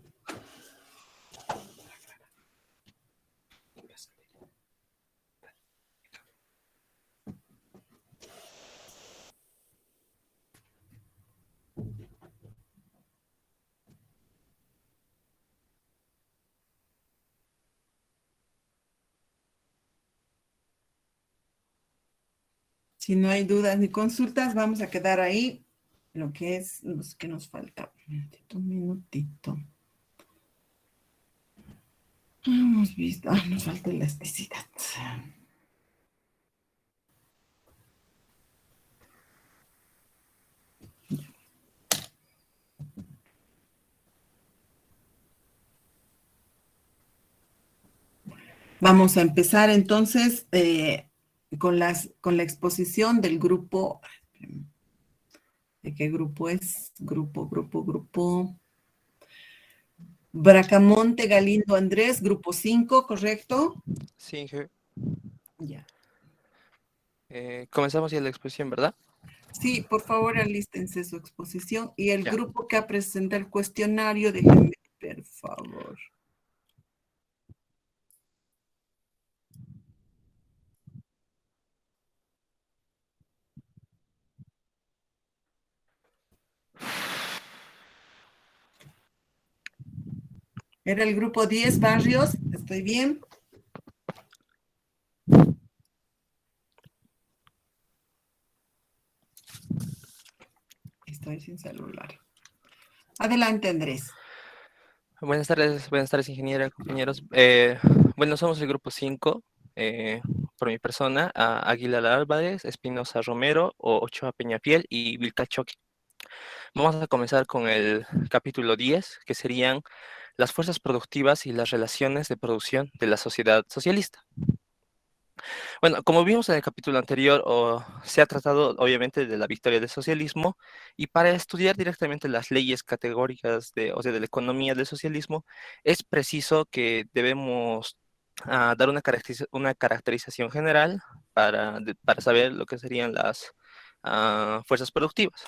Speaker 1: Si no hay dudas ni consultas, vamos a quedar ahí lo que es, los que nos falta. Un minutito. Hemos visto, nos falta elasticidad. Vamos a empezar entonces con la exposición del grupo. ¿De qué grupo es? Grupo. Bracamonte, Galindo, Andrés, grupo 5, ¿correcto?
Speaker 2: Sí, Inge.
Speaker 1: Ya.
Speaker 2: Comenzamos ya la exposición, ¿verdad?
Speaker 1: Sí, por favor, alístense su exposición. Y el
Speaker 2: Ya.
Speaker 1: grupo que presenta el cuestionario, déjenme, por favor. Era el grupo 10 Barrios, ¿estoy bien? Estoy sin celular. Adelante, Andrés.
Speaker 2: Buenas tardes, ingeniera, compañeros. Bueno, somos el grupo 5, por mi persona, Aguilar Álvarez, Espinosa Romero, Ochoa Peñafiel y Vilcachoque. Vamos a comenzar con el capítulo 10, que serían las fuerzas productivas y las relaciones de producción de la sociedad socialista. Bueno, como vimos en el capítulo anterior, se ha tratado obviamente de la victoria del socialismo, y para estudiar directamente las leyes categóricas o sea, de la economía del socialismo, es preciso que debemos dar una caracterización general para saber lo que serían las fuerzas productivas.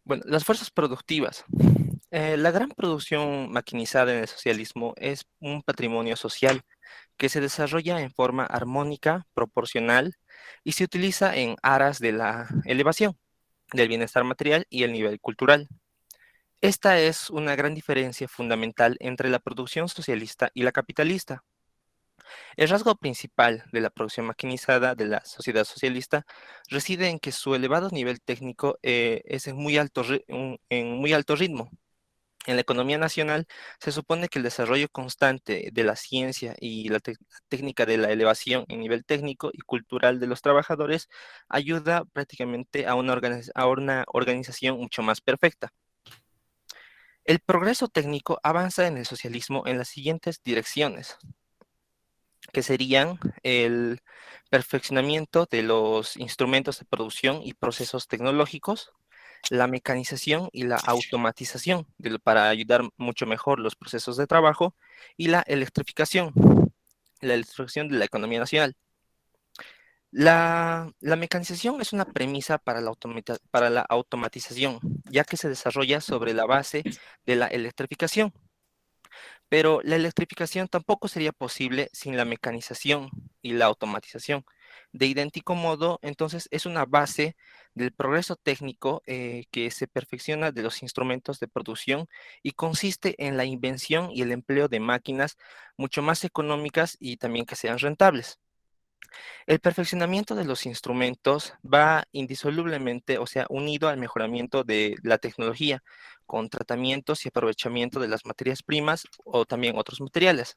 Speaker 2: Bueno, las fuerzas productivas. La gran producción maquinizada en el socialismo es un patrimonio social que se desarrolla en forma armónica, proporcional, y se utiliza en aras de la elevación del bienestar material y el nivel cultural. Esta es una gran diferencia fundamental entre la producción socialista y la capitalista. El rasgo principal de la producción maquinizada de la sociedad socialista reside en que su elevado nivel técnico es en muy alto ritmo. En la economía nacional se supone que el desarrollo constante de la ciencia y la técnica de la elevación en nivel técnico y cultural de los trabajadores ayuda prácticamente a una organización mucho más perfecta. El progreso técnico avanza en el socialismo en las siguientes direcciones, que serían el perfeccionamiento de los instrumentos de producción y procesos tecnológicos, la mecanización y la automatización para ayudar mucho mejor los procesos de trabajo, y la electrificación de la economía nacional. La mecanización es una premisa para la automatización, ya que se desarrolla sobre la base de la electrificación. Pero la electrificación tampoco sería posible sin la mecanización y la automatización. De idéntico modo, entonces, es una base del progreso técnico que se perfecciona de los instrumentos de producción y consiste en la invención y el empleo de máquinas mucho más económicas y también que sean rentables. El perfeccionamiento de los instrumentos va indisolublemente, o sea, unido al mejoramiento de la tecnología, con tratamientos y aprovechamiento de las materias primas o también otros materiales.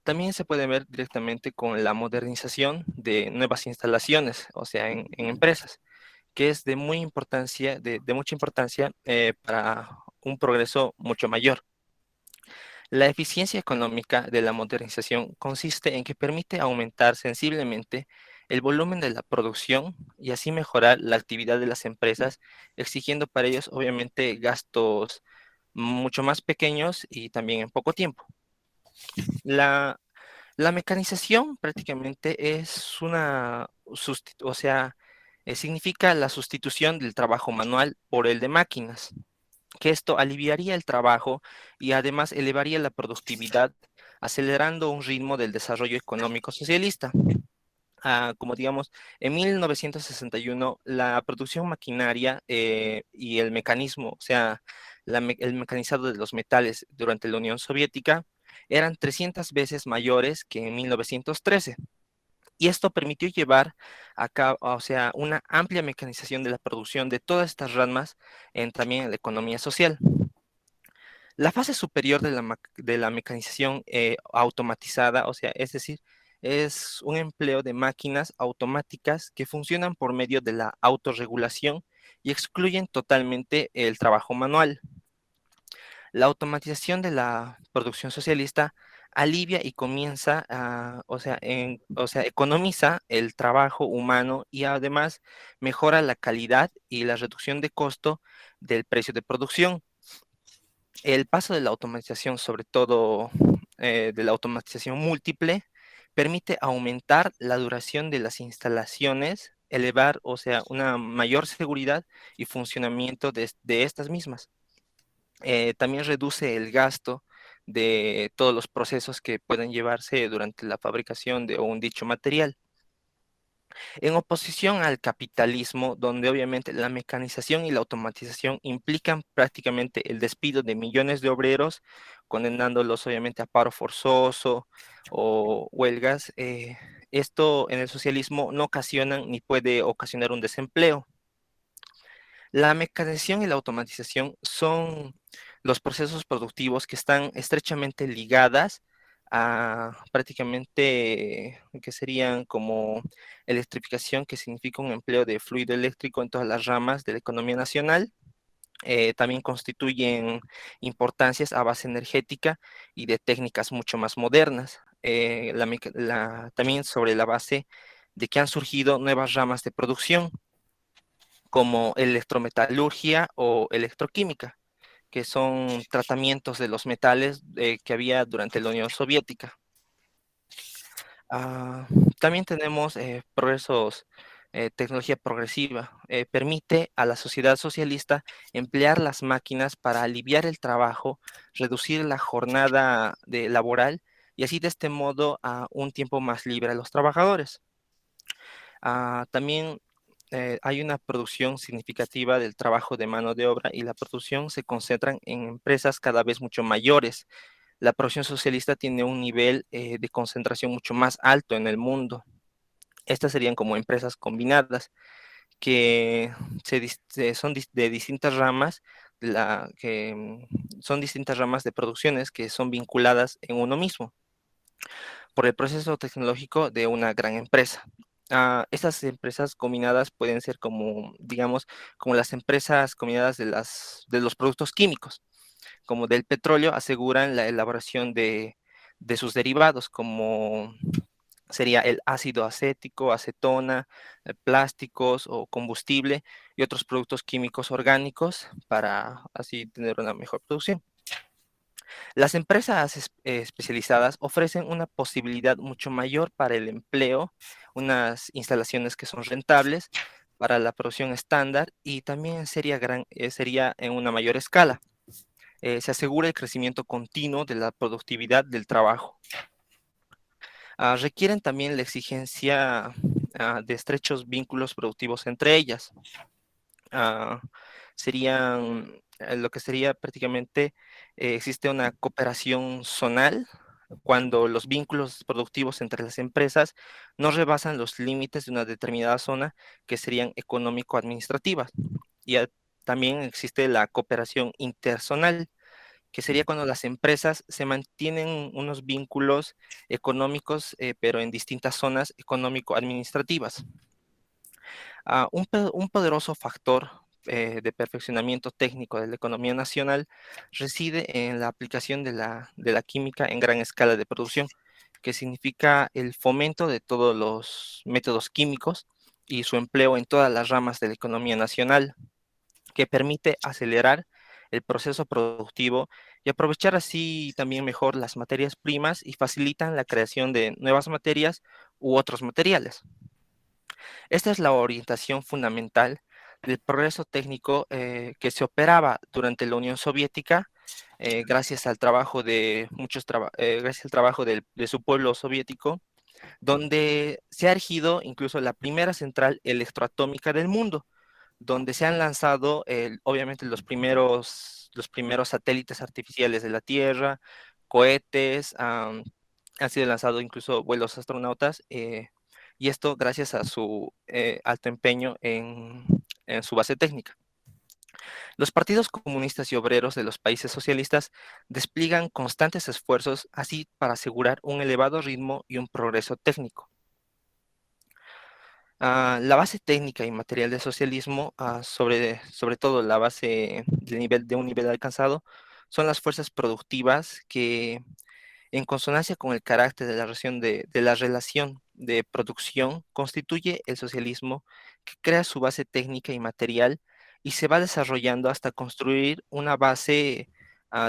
Speaker 2: También se puede ver directamente con la modernización de nuevas instalaciones, o sea, en empresas, que es de mucha importancia para un progreso mucho mayor. La eficiencia económica de la modernización consiste en que permite aumentar sensiblemente el volumen de la producción y así mejorar la actividad de las empresas, exigiendo para ellos obviamente gastos mucho más pequeños y también en poco tiempo. La, la mecanización prácticamente es o sea, significa la sustitución del trabajo manual por el de máquinas, que esto aliviaría el trabajo y además elevaría la productividad, acelerando un ritmo del desarrollo económico socialista. Como digamos, en 1961 la producción maquinaria y el mecanismo, o sea, el mecanizado de los metales durante la Unión Soviética eran 300 veces mayores que en 1913. Y esto permitió llevar a cabo, o sea, una amplia mecanización de la producción de todas estas ramas también en la economía social. La fase superior de la mecanización automatizada, o sea, es decir, es un empleo de máquinas automáticas que funcionan por medio de la autorregulación y excluyen totalmente el trabajo manual. La automatización de la producción socialista alivia y comienza o sea, economiza el trabajo humano y además mejora la calidad y la reducción de costo del precio de producción. El paso de la automatización, sobre todo de la automatización múltiple, permite aumentar la duración de las instalaciones, elevar, o sea, una mayor seguridad y funcionamiento de estas mismas. También reduce el gasto de todos los procesos que pueden llevarse durante la fabricación de un dicho material. En oposición al capitalismo, donde obviamente la mecanización y la automatización implican prácticamente el despido de millones de obreros, condenándolos obviamente a paro forzoso o huelgas, esto en el socialismo no ocasionan ni puede ocasionar un desempleo. La mecanización y la automatización son los procesos productivos que están estrechamente ligadas a prácticamente que serían como electrificación, que significa un empleo de fluido eléctrico en todas las ramas de la economía nacional. También constituyen importancias a base energética y de técnicas mucho más modernas. También sobre la base de que han surgido nuevas ramas de producción como electrometalurgia o electroquímica, que son tratamientos de los metales que había durante la Unión Soviética. Ah, también tenemos progresos, tecnología progresiva. Permite a la sociedad socialista emplear las máquinas para aliviar el trabajo, reducir la jornada laboral y así de este modo a un tiempo más libre a los trabajadores. También hay una producción significativa del trabajo de mano de obra y la producción se concentra en empresas cada vez mucho mayores. La producción socialista tiene un nivel de concentración mucho más alto en el mundo. Estas serían como empresas combinadas que son de distintas ramas, son distintas ramas de producciones que son vinculadas en uno mismo por el proceso tecnológico de una gran empresa. Estas empresas combinadas pueden ser como, digamos, como las empresas combinadas de los productos químicos, como del petróleo, aseguran la elaboración de sus derivados, como sería el ácido acético, acetona, plásticos o combustible y otros productos químicos orgánicos para así tener una mejor producción. Las empresas especializadas ofrecen una posibilidad mucho mayor para el empleo, unas instalaciones que son rentables para la producción estándar y también sería en una mayor escala. Se asegura el crecimiento continuo de la productividad del trabajo. Requieren también la exigencia de estrechos vínculos productivos entre ellas. ah, Serían lo que sería prácticamente, existe una cooperación zonal cuando los vínculos productivos entre las empresas no rebasan los límites de una determinada zona que serían económico-administrativas. Y también existe la cooperación interzonal, que sería cuando las empresas se mantienen unos vínculos económicos, pero en distintas zonas económico-administrativas. Un poderoso factor de perfeccionamiento técnico de la economía nacional reside en la aplicación de la química en gran escala de producción, que significa el fomento de todos los métodos químicos y su empleo en todas las ramas de la economía nacional, que permite acelerar el proceso productivo y aprovechar así también mejor las materias primas y facilitan la creación de nuevas materias u otros materiales. Esta es la orientación fundamental del progreso técnico que se operaba durante la Unión Soviética, gracias al trabajo gracias al trabajo de su pueblo soviético, donde se ha erigido incluso la primera central electroatómica del mundo, donde se han lanzado obviamente los primeros satélites artificiales de la Tierra, cohetes, han sido lanzados incluso vuelos astronautas, y esto gracias a su alto empeño en su base técnica. Los partidos comunistas y obreros de los países socialistas despliegan constantes esfuerzos así para asegurar un elevado ritmo y un progreso técnico. La base técnica y material del socialismo, sobre todo la base de un nivel alcanzado, son las fuerzas productivas que, en consonancia con el carácter de la relación de producción, constituye el socialismo, que crea su base técnica y material y se va desarrollando hasta construir una base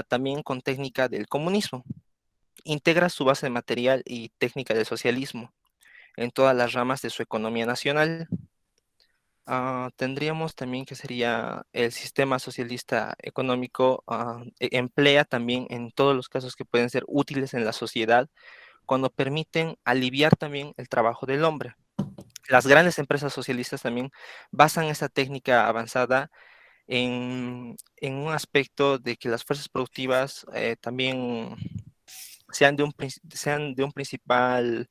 Speaker 2: también con técnica del comunismo. Integra su base material y técnica del socialismo en todas las ramas de su economía nacional. Tendríamos también que sería el sistema socialista económico, emplea también en todos los casos que pueden ser útiles en la sociedad, cuando permiten aliviar también el trabajo del hombre. las grandes empresas socialistas también basan esta técnica avanzada en un aspecto de que las fuerzas productivas también sean de un principal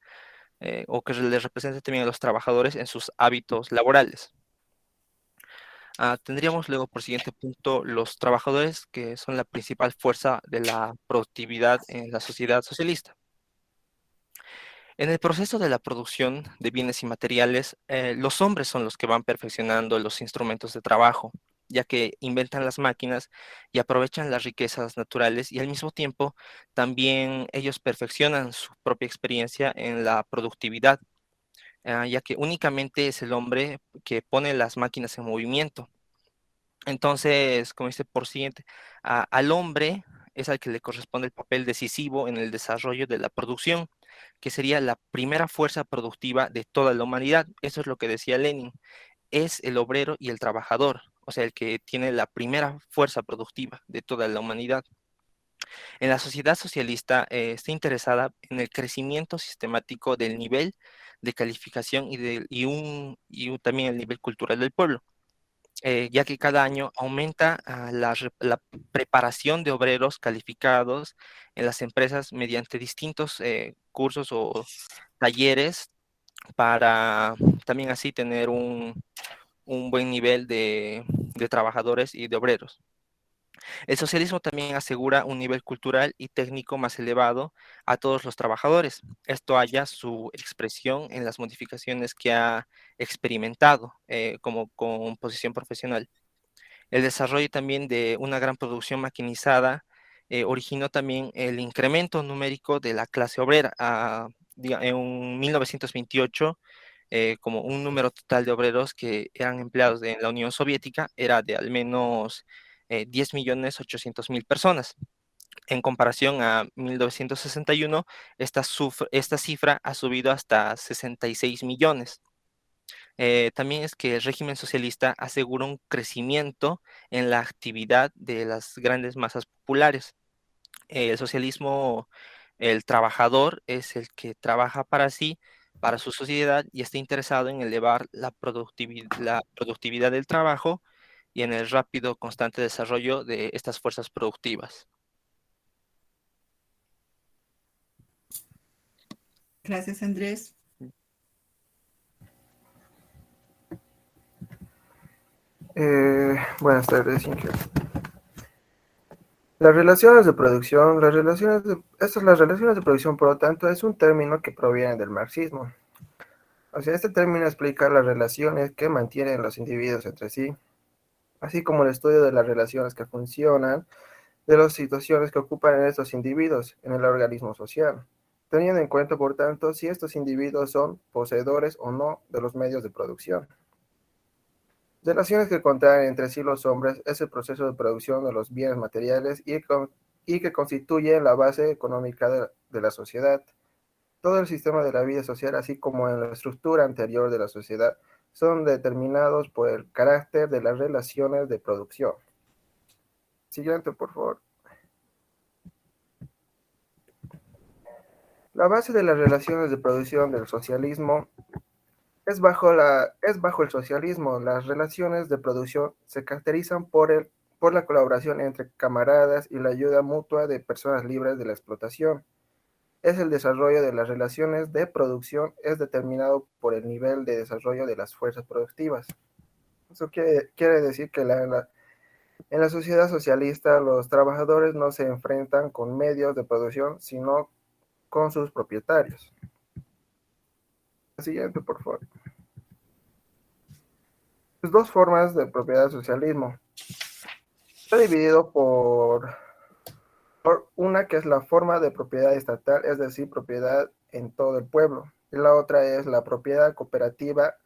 Speaker 2: o que les represente también a los trabajadores en sus hábitos laborales. Tendríamos luego por siguiente punto los trabajadores, que son la principal fuerza de la productividad en la sociedad socialista. En el proceso de la producción de bienes y materiales, los hombres son los que van perfeccionando los instrumentos de trabajo, ya que inventan las máquinas y aprovechan las riquezas naturales, y al mismo tiempo también ellos perfeccionan su propia experiencia en la productividad, ya que únicamente es el hombre que pone las máquinas en movimiento. Entonces, como dice por siguiente, al hombre es al que le corresponde el papel decisivo en el desarrollo de la producción, que sería la primera fuerza productiva de toda la humanidad. Eso es lo que decía Lenin. Es el obrero y el trabajador, o sea, el que tiene la primera fuerza productiva de toda la humanidad. En la sociedad socialista está interesada en el crecimiento sistemático del nivel de calificación también el nivel cultural del pueblo, ya que cada año aumenta la preparación de obreros calificados en las empresas mediante distintos cursos o talleres para también así tener un buen nivel de trabajadores y de obreros. El socialismo también asegura un nivel cultural y técnico más elevado a todos los trabajadores. Esto halla su expresión en las modificaciones que ha experimentado como composición profesional. El desarrollo también de una gran producción maquinizada originó también el incremento numérico de la clase obrera. En 1928, como un número total de obreros que eran empleados en la Unión Soviética era de al menos 10.800.000 personas. En comparación a 1961, esta cifra ha subido hasta 66 millones. También es que el régimen socialista asegura un crecimiento en la actividad de las grandes masas populares. El socialismo, el trabajador es el que trabaja para sí, para su sociedad, y está interesado en elevar la productividad del trabajo y en el rápido, constante desarrollo de estas fuerzas productivas.
Speaker 1: Gracias, Andrés.
Speaker 3: Buenas tardes, Inge. Las relaciones de producción, las relaciones de producción, por lo tanto, es un término que proviene del marxismo. O sea, este término explica las relaciones que mantienen los individuos entre sí, así como el estudio de las relaciones que funcionan, de las situaciones que ocupan en estos individuos en el organismo social, teniendo en cuenta, por tanto, si estos individuos son poseedores o no de los medios de producción. Relaciones que contraen entre sí los hombres es el proceso de producción de los bienes materiales y que constituye la base económica de la sociedad. Todo el sistema de la vida social, así como en la estructura anterior de la sociedad, son determinados por el carácter de las relaciones de producción. Siguiente, por favor. La base de las relaciones de producción del socialismo es bajo el socialismo. Las relaciones de producción se caracterizan por la colaboración entre camaradas y la ayuda mutua de personas libres de la explotación. Es el desarrollo de las relaciones de producción es determinado por el nivel de desarrollo de las fuerzas productivas. Eso quiere decir que en la sociedad socialista los trabajadores no se enfrentan con medios de producción, sino con sus propietarios. Siguiente, por favor. Pues dos formas de propiedad del socialismo. Está dividido por una que es la forma de propiedad estatal, es decir, propiedad en todo el pueblo. Y la otra es la propiedad cooperativa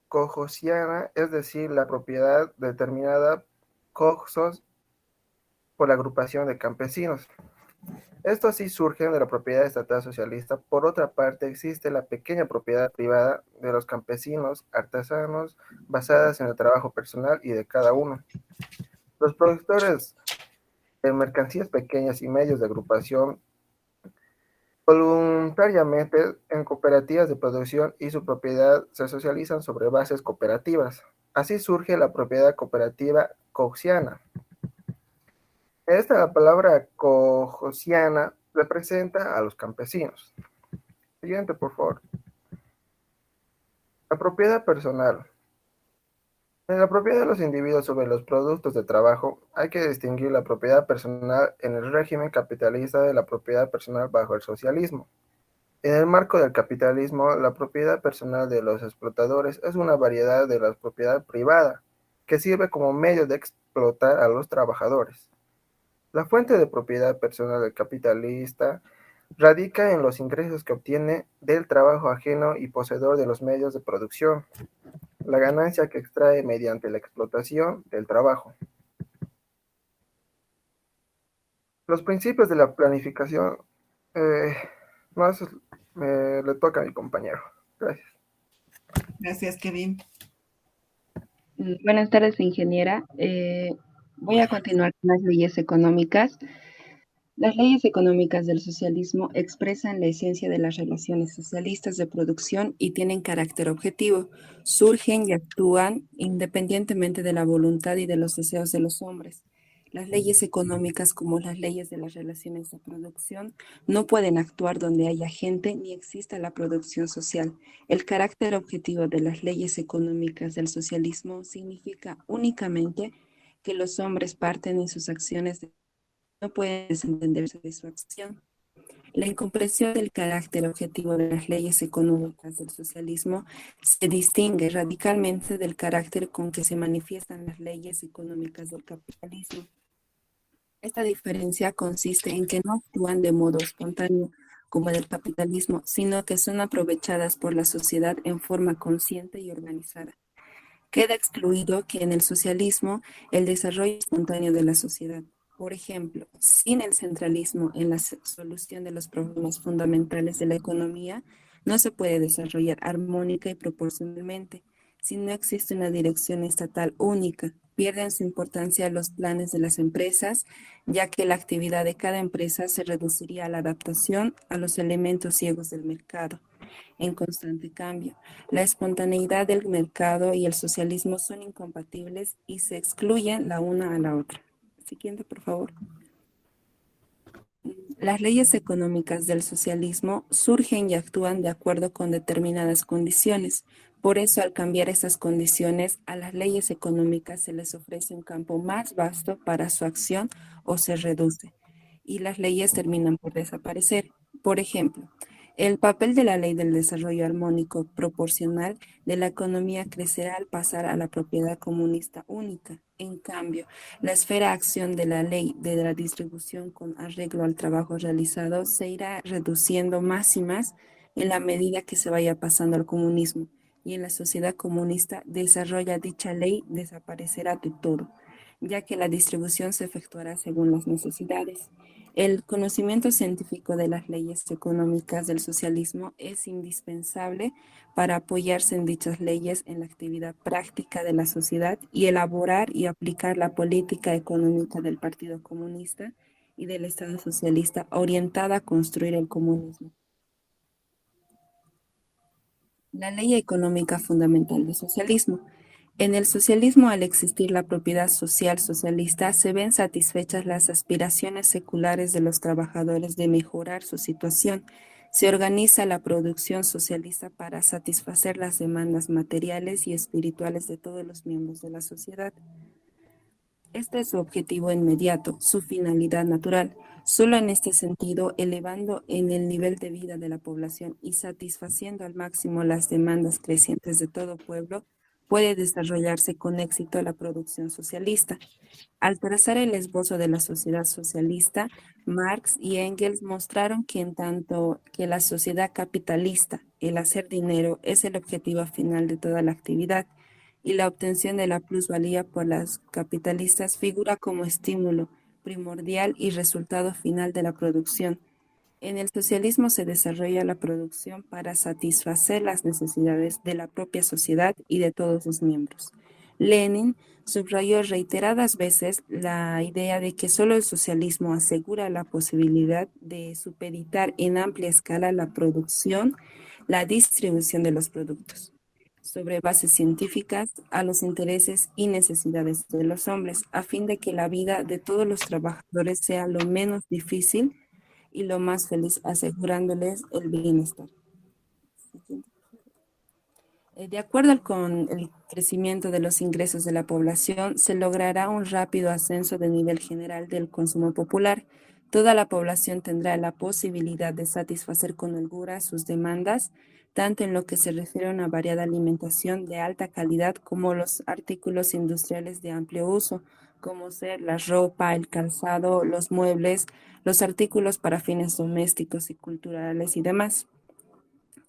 Speaker 3: cojosiana, es decir, la propiedad determinada cojos por la agrupación de campesinos. Estos sí surgen de la propiedad estatal socialista. Por otra parte, existe la pequeña propiedad privada de los campesinos artesanos basadas en el trabajo personal y de cada uno. Los productores de mercancías pequeñas y medios de agrupación voluntariamente en cooperativas de producción y su propiedad se socializan sobre bases cooperativas. Así surge la propiedad cooperativa coxiana. La palabra cojosiana representa a los campesinos. Siguiente, por favor. La propiedad personal. En la propiedad de los individuos sobre los productos de trabajo, hay que distinguir la propiedad personal en el régimen capitalista de la propiedad personal bajo el socialismo. En el marco del capitalismo, la propiedad personal de los explotadores es una variedad de la propiedad privada, que sirve como medio de explotar a los trabajadores. La fuente de propiedad personal del capitalista radica en los ingresos que obtiene del trabajo ajeno y poseedor de los medios de producción, la ganancia que extrae mediante la explotación del trabajo. Los principios de la planificación, más le toca a mi compañero. Gracias.
Speaker 1: Gracias, Kevin.
Speaker 4: Buenas tardes, ingeniera. Voy a continuar con las leyes económicas. Las leyes económicas del socialismo expresan la esencia de las relaciones socialistas de producción y tienen carácter objetivo. Surgen y actúan independientemente de la voluntad y de los deseos de los hombres. Las leyes económicas, como las leyes de las relaciones de producción, no pueden actuar donde haya gente ni exista la producción social. El carácter objetivo de las leyes económicas del socialismo significa únicamente que los hombres parten en sus acciones no pueden desentenderse de su acción. La incomprensión del carácter objetivo de las leyes económicas del socialismo se distingue radicalmente del carácter con que se manifiestan las leyes económicas del capitalismo. Esta diferencia consiste en que no actúan de modo espontáneo como el capitalismo, sino que son aprovechadas por la sociedad en forma consciente y organizada. Queda excluido que en el socialismo el desarrollo espontáneo de la sociedad. Por ejemplo, sin el centralismo en la solución de los problemas fundamentales de la economía, no se puede desarrollar armónica y proporcionalmente. Si no existe una dirección estatal única, pierden su importancia los planes de las empresas, ya que la actividad de cada empresa se reduciría a la adaptación a los elementos ciegos del mercado en constante cambio. La espontaneidad del mercado y el socialismo son incompatibles y se excluyen la una a la otra. Siguiente, por favor. Las leyes económicas del socialismo surgen y actúan de acuerdo con determinadas condiciones. Por eso, al cambiar esas condiciones, a las leyes económicas se les ofrece un campo más vasto para su acción o se reduce, y las leyes terminan por desaparecer. Por ejemplo, el papel de la ley del desarrollo armónico proporcional de la economía crecerá al pasar a la propiedad comunista única. En cambio, la esfera acción de la ley de la distribución con arreglo al trabajo realizado se irá reduciendo más y más en la medida que se vaya pasando al comunismo, y en la sociedad comunista desarrolla dicha ley desaparecerá de todo, ya que la distribución se efectuará según las necesidades. El conocimiento científico de las leyes económicas del socialismo es indispensable para apoyarse en dichas leyes en la actividad práctica de la sociedad y elaborar y aplicar la política económica del Partido Comunista y del Estado Socialista orientada a construir el comunismo. La ley económica fundamental del socialismo. En el socialismo, al existir la propiedad social socialista, se ven satisfechas las aspiraciones seculares de los trabajadores de mejorar su situación. Se organiza la producción socialista para satisfacer las demandas materiales y espirituales de todos los miembros de la sociedad. Este es su objetivo inmediato, su finalidad natural. Solo en este sentido, elevando en el nivel de vida de la población y satisfaciendo al máximo las demandas crecientes de todo pueblo, puede desarrollarse con éxito la producción socialista. Al trazar el esbozo de la sociedad socialista, Marx y Engels mostraron que en tanto que la sociedad capitalista, el hacer dinero, es el objetivo final de toda la actividad, y la obtención de la plusvalía por las capitalistas figura como estímulo primordial y resultado final de la producción. En el socialismo se desarrolla la producción para satisfacer las necesidades de la propia sociedad y de todos sus miembros. Lenin subrayó reiteradas veces la idea de que solo el socialismo asegura la posibilidad de supeditar en amplia escala la producción, la distribución de los productos, sobre bases científicas, a los intereses y necesidades de los hombres, a fin de que la vida de todos los trabajadores sea lo menos difícil y lo más feliz, asegurándoles el bienestar. De acuerdo con el crecimiento de los ingresos de la población, se logrará un rápido ascenso del nivel general del consumo popular. Toda la población tendrá la posibilidad de satisfacer con holgura sus demandas, tanto en lo que se refiere a una variada alimentación de alta calidad como los artículos industriales de amplio uso, como ser la ropa, el calzado, los muebles, los artículos para fines domésticos y culturales y demás.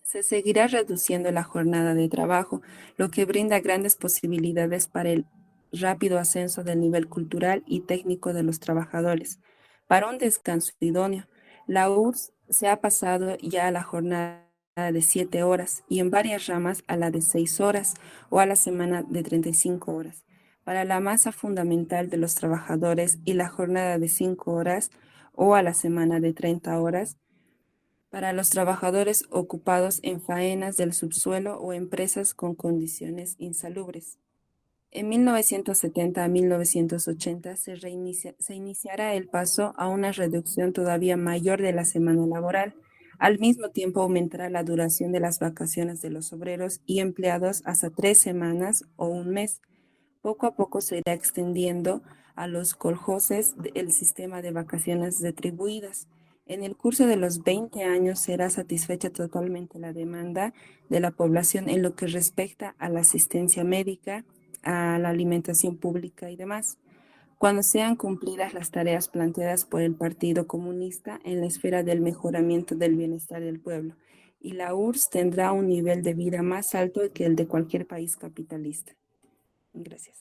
Speaker 4: Se seguirá reduciendo la jornada de trabajo, lo que brinda grandes posibilidades para el rápido ascenso del nivel cultural y técnico de los trabajadores. Para un descanso idóneo, la URSS se ha pasado ya a la jornada de 7 horas y en varias ramas a la de 6 horas o a la semana de 35 horas. Para la masa fundamental de los trabajadores y la jornada de 5 horas o a la semana de 30 horas, para los trabajadores ocupados en faenas del subsuelo o empresas con condiciones insalubres. En 1970 a 1980 se iniciará el paso a una reducción todavía mayor de la semana laboral. Al mismo tiempo aumentará la duración de las vacaciones de los obreros y empleados hasta 3 semanas o un mes. Poco a poco se irá extendiendo a los coljoses el sistema de vacaciones retribuidas. En el curso de los 20 años será satisfecha totalmente la demanda de la población en lo que respecta a la asistencia médica, a la alimentación pública y demás, cuando sean cumplidas las tareas planteadas por el Partido Comunista en la esfera del mejoramiento del bienestar del pueblo, y la URSS tendrá un nivel de vida más alto que el de cualquier país capitalista. Gracias.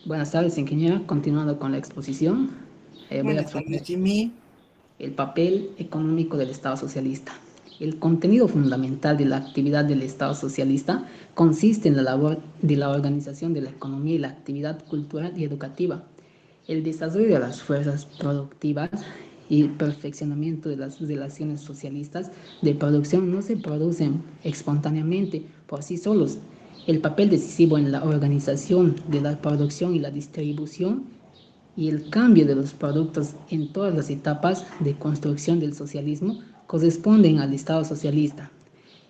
Speaker 5: Buenas tardes, ingeniera. Continuando con la exposición, voy a
Speaker 1: Buenas
Speaker 5: exponer
Speaker 1: tardes, Jimmy.
Speaker 5: el papel económico del Estado socialista. El contenido fundamental de la actividad del Estado socialista consiste en la labor de la organización de la economía y la actividad cultural y educativa, el desarrollo de las fuerzas productivas y el perfeccionamiento de las relaciones socialistas de producción no se producen espontáneamente por sí solos. El papel decisivo en la organización de la producción y la distribución y el cambio de los productos en todas las etapas de construcción del socialismo corresponden al Estado socialista.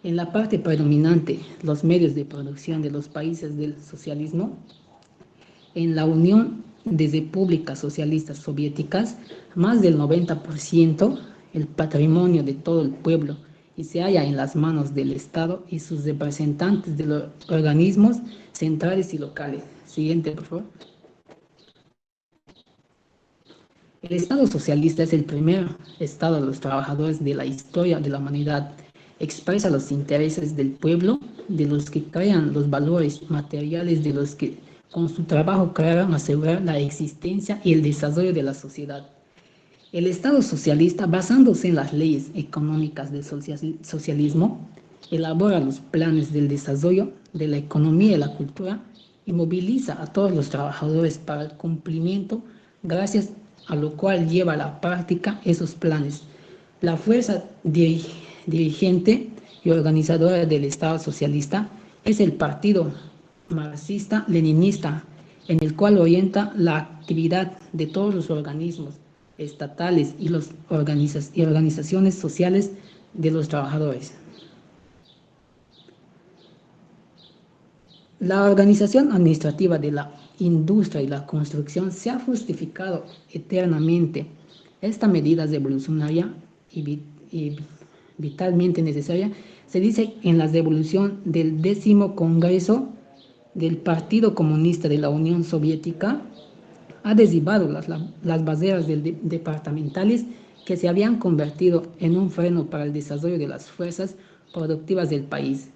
Speaker 5: En la parte predominante, los medios de producción de los países del socialismo, en la Unión de Repúblicas Socialistas Soviéticas, más del 90% el patrimonio de todo el pueblo y se halla en las manos del Estado y sus representantes de los organismos centrales y locales. Siguiente, por favor. El Estado socialista es el primer Estado de los trabajadores de la historia de la humanidad. Expresa los intereses del pueblo, de los que crean los valores materiales, de los que con su trabajo crearon asegurar la existencia y el desarrollo de la sociedad. El Estado socialista, basándose en las leyes económicas del socialismo, elabora los planes del desarrollo de la economía y la cultura y moviliza a todos los trabajadores para el cumplimiento, gracias a lo cual lleva a la práctica esos planes. La fuerza dirigente y organizadora del Estado socialista es el Partido Marxista-Leninista, en el cual orienta la actividad de todos los organismos estatales y las organizaciones sociales de los trabajadores. La organización administrativa de la industria y la construcción se ha justificado eternamente. Esta medida revolucionaria y vitalmente necesaria se dice en la revolución del 10º Congreso del Partido Comunista de la Unión Soviética, ha derribado las barreras departamentales que se habían convertido en un freno para el desarrollo de las fuerzas productivas del país.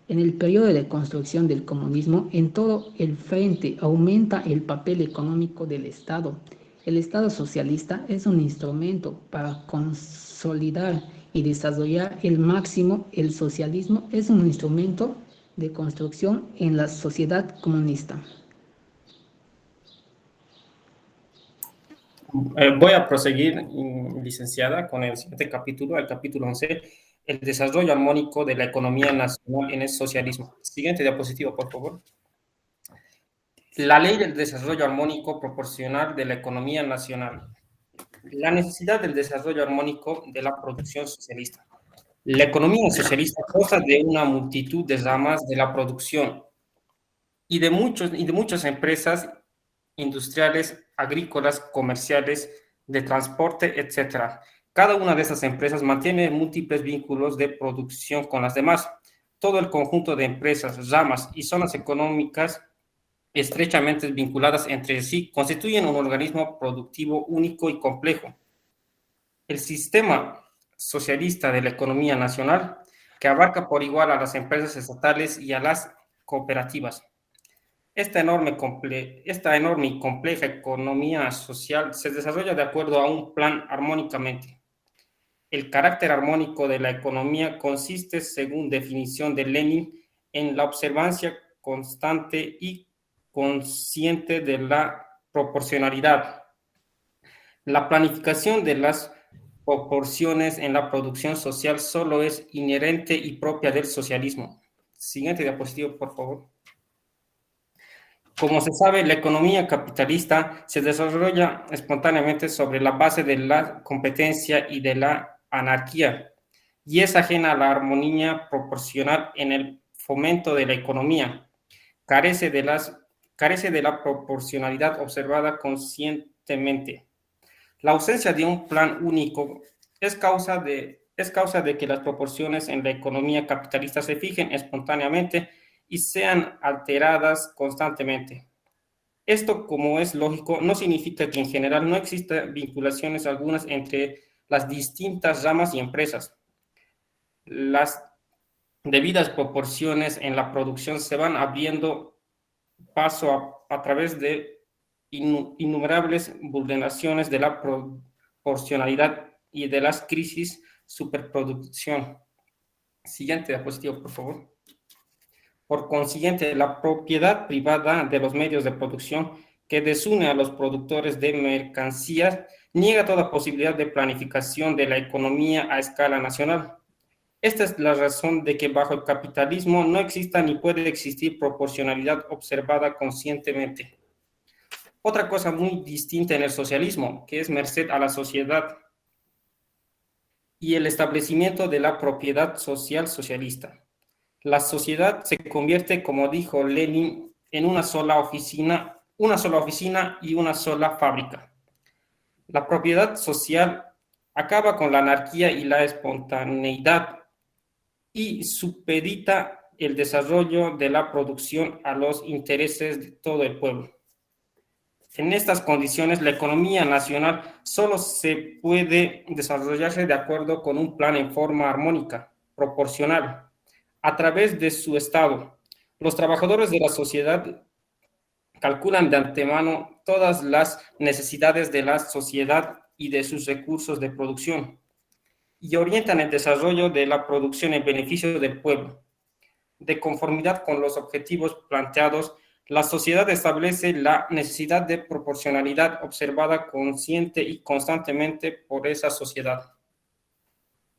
Speaker 5: En el periodo de construcción del comunismo, en todo el frente aumenta el papel económico del Estado. El Estado socialista es un instrumento para consolidar y desarrollar el máximo el socialismo es un instrumento de construcción en la sociedad comunista.
Speaker 6: Voy a proseguir, licenciada, con el siguiente capítulo, el capítulo 11, el desarrollo armónico de la economía nacional en el socialismo. Siguiente diapositiva, por favor. La ley del desarrollo armónico proporcional de la economía nacional. La necesidad del desarrollo armónico de la producción socialista. La economía socialista consta de una multitud de ramas de la producción y de muchas empresas industriales, agrícolas, comerciales, de transporte, etc. Cada una de estas empresas mantiene múltiples vínculos de producción con las demás. Todo el conjunto de empresas, ramas y zonas económicas estrechamente vinculadas entre sí constituyen un organismo productivo único y complejo. El sistema socialista de la economía nacional, que abarca por igual a las empresas estatales y a las cooperativas. Esta enorme y compleja economía social se desarrolla de acuerdo a un plan armónicamente. El carácter armónico de la economía consiste, según definición de Lenin, en la observancia constante y consciente de la proporcionalidad. La planificación de las proporciones en la producción social solo es inherente y propia del socialismo. Siguiente diapositiva, por favor. Como se sabe, la economía capitalista se desarrolla espontáneamente sobre la base de la competencia y de la anarquía, y es ajena a la armonía proporcional en el fomento de la economía. Carece de la proporcionalidad observada conscientemente. La ausencia de un plan único es causa de que las proporciones en la economía capitalista se fijen espontáneamente y sean alteradas constantemente. Esto, como es lógico, no significa que en general no existan vinculaciones algunas entre las distintas ramas y empresas. Las debidas proporciones en la producción se van abriendo paso a través de innumerables vulneraciones de la proporcionalidad y de las crisis superproducción. Siguiente diapositiva, por favor. Por consiguiente, la propiedad privada de los medios de producción que desune a los productores de mercancías niega toda posibilidad de planificación de la economía a escala nacional. Esta es la razón de que bajo el capitalismo no exista ni puede existir proporcionalidad observada conscientemente. Otra cosa muy distinta en el socialismo, que es merced a la sociedad y el establecimiento de la propiedad social socialista. La sociedad se convierte, como dijo Lenin, en una sola oficina y una sola fábrica. La propiedad social acaba con la anarquía y la espontaneidad y supedita el desarrollo de la producción a los intereses de todo el pueblo. En estas condiciones, la economía nacional solo se puede desarrollarse de acuerdo con un plan en forma armónica, proporcional, a través de su Estado. Los trabajadores de la sociedad calculan de antemano todas las necesidades de la sociedad y de sus recursos de producción y orientan el desarrollo de la producción en beneficio del pueblo. De conformidad con los objetivos planteados, la sociedad establece la necesidad de proporcionalidad observada consciente y constantemente por esa sociedad.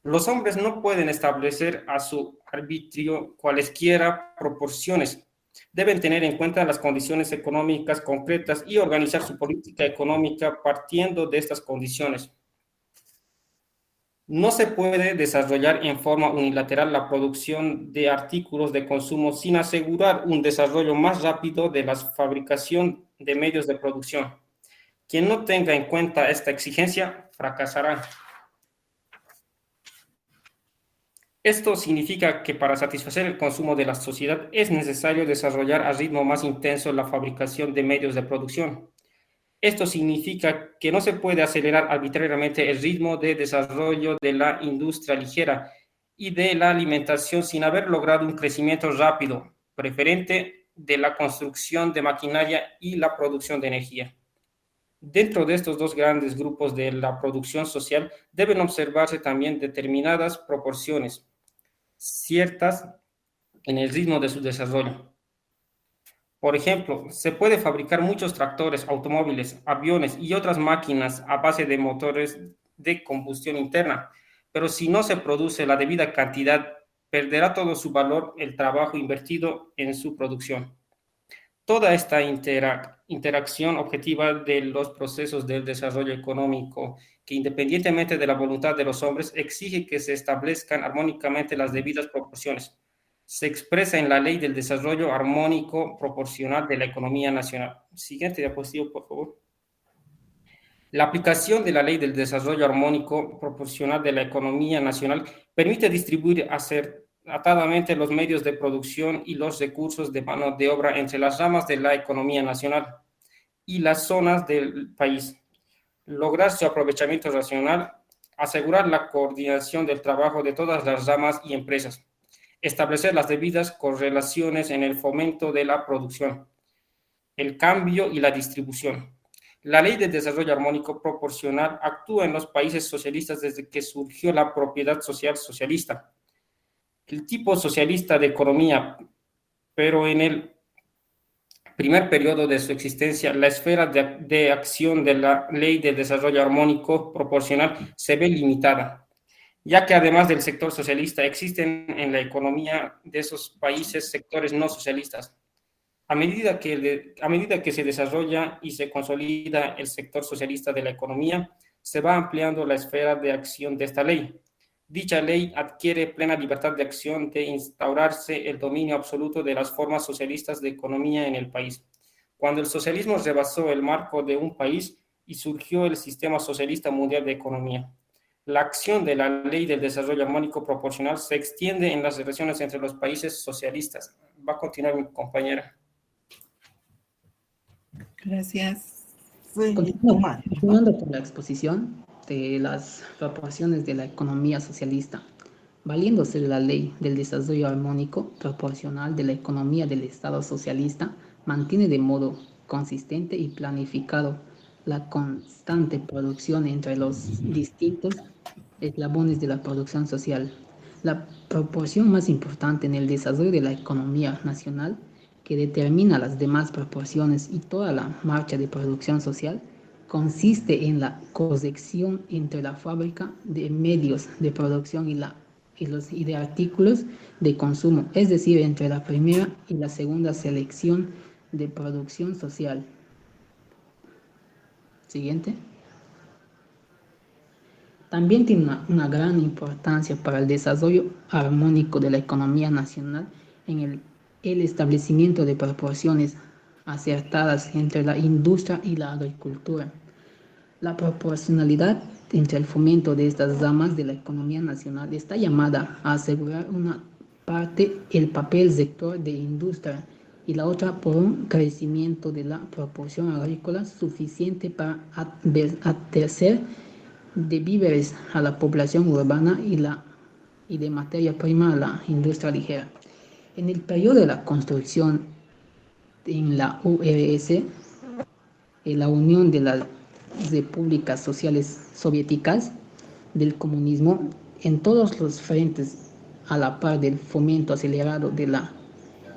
Speaker 6: Los hombres no pueden establecer a su arbitrio cualesquiera proporciones. Deben tener en cuenta las condiciones económicas concretas y organizar su política económica partiendo de estas condiciones. No se puede desarrollar en forma unilateral la producción de artículos de consumo sin asegurar un desarrollo más rápido de la fabricación de medios de producción. Quien no tenga en cuenta esta exigencia fracasará. Esto significa que para satisfacer el consumo de la sociedad es necesario desarrollar a ritmo más intenso la fabricación de medios de producción. Esto significa que no se puede acelerar arbitrariamente el ritmo de desarrollo de la industria ligera y de la alimentación sin haber logrado un crecimiento rápido, preferente de la construcción de maquinaria y la producción de energía. Dentro de estos dos grandes grupos de la producción social deben observarse también determinadas proporciones, ciertas en el ritmo de su desarrollo. Por ejemplo, se puede fabricar muchos tractores, automóviles, aviones y otras máquinas a base de motores de combustión interna, pero si no se produce la debida cantidad, perderá todo su valor el trabajo invertido en su producción. Toda esta interacción objetiva de los procesos del desarrollo económico, que independientemente de la voluntad de los hombres, exige que se establezcan armónicamente las debidas proporciones. Se expresa en la Ley del Desarrollo Armónico Proporcional de la Economía Nacional. Siguiente diapositiva, por favor. La aplicación de la Ley del Desarrollo Armónico Proporcional de la Economía Nacional permite distribuir acertadamente los medios de producción y los recursos de mano de obra entre las ramas de la economía nacional y las zonas del país, lograr su aprovechamiento racional, asegurar la coordinación del trabajo de todas las ramas y empresas, establecer las debidas correlaciones en el fomento de la producción, el cambio y la distribución. La Ley de Desarrollo Armónico Proporcional actúa en los países socialistas desde que surgió la propiedad social socialista. El tipo socialista de economía, pero en el primer periodo de su existencia, la esfera de acción de la Ley de Desarrollo Armónico Proporcional se ve limitada, ya que además del sector socialista existen en la economía de esos países sectores no socialistas. A medida que se desarrolla y se consolida el sector socialista de la economía, se va ampliando la esfera de acción de esta ley. Dicha ley adquiere plena libertad de acción de instaurarse el dominio absoluto de las formas socialistas de economía en el país. Cuando el socialismo rebasó el marco de un país y surgió el sistema socialista mundial de economía, la acción de la Ley del Desarrollo Armónico Proporcional se extiende en las relaciones entre los países socialistas. Va a continuar mi compañera.
Speaker 1: Gracias.
Speaker 5: Continuando con la exposición de las proporciones de la economía socialista, valiéndose de la Ley del Desarrollo Armónico Proporcional de la Economía del Estado Socialista, mantiene de modo consistente y planificado la constante producción entre los distintos eslabones de la producción social. La proporción más importante en el desarrollo de la economía nacional, que determina las demás proporciones y toda la marcha de producción social, consiste en la corrección entre la fábrica de medios de producción y de artículos de consumo, es decir, entre la primera y la segunda selección de producción social. Siguiente. También tiene una gran importancia para el desarrollo armónico de la economía nacional en el establecimiento de proporciones acertadas entre la industria y la agricultura. La proporcionalidad entre el fomento de estas ramas de la economía nacional está llamada a asegurar una parte el papel sector de industria y la otra por un crecimiento de la proporción agrícola suficiente para abastecer de víveres a la población urbana y de materia prima a la industria ligera. En el periodo de la construcción en la URSS, en la Unión de las Repúblicas Sociales Soviéticas del comunismo, en todos los frentes, a la par del fomento acelerado de la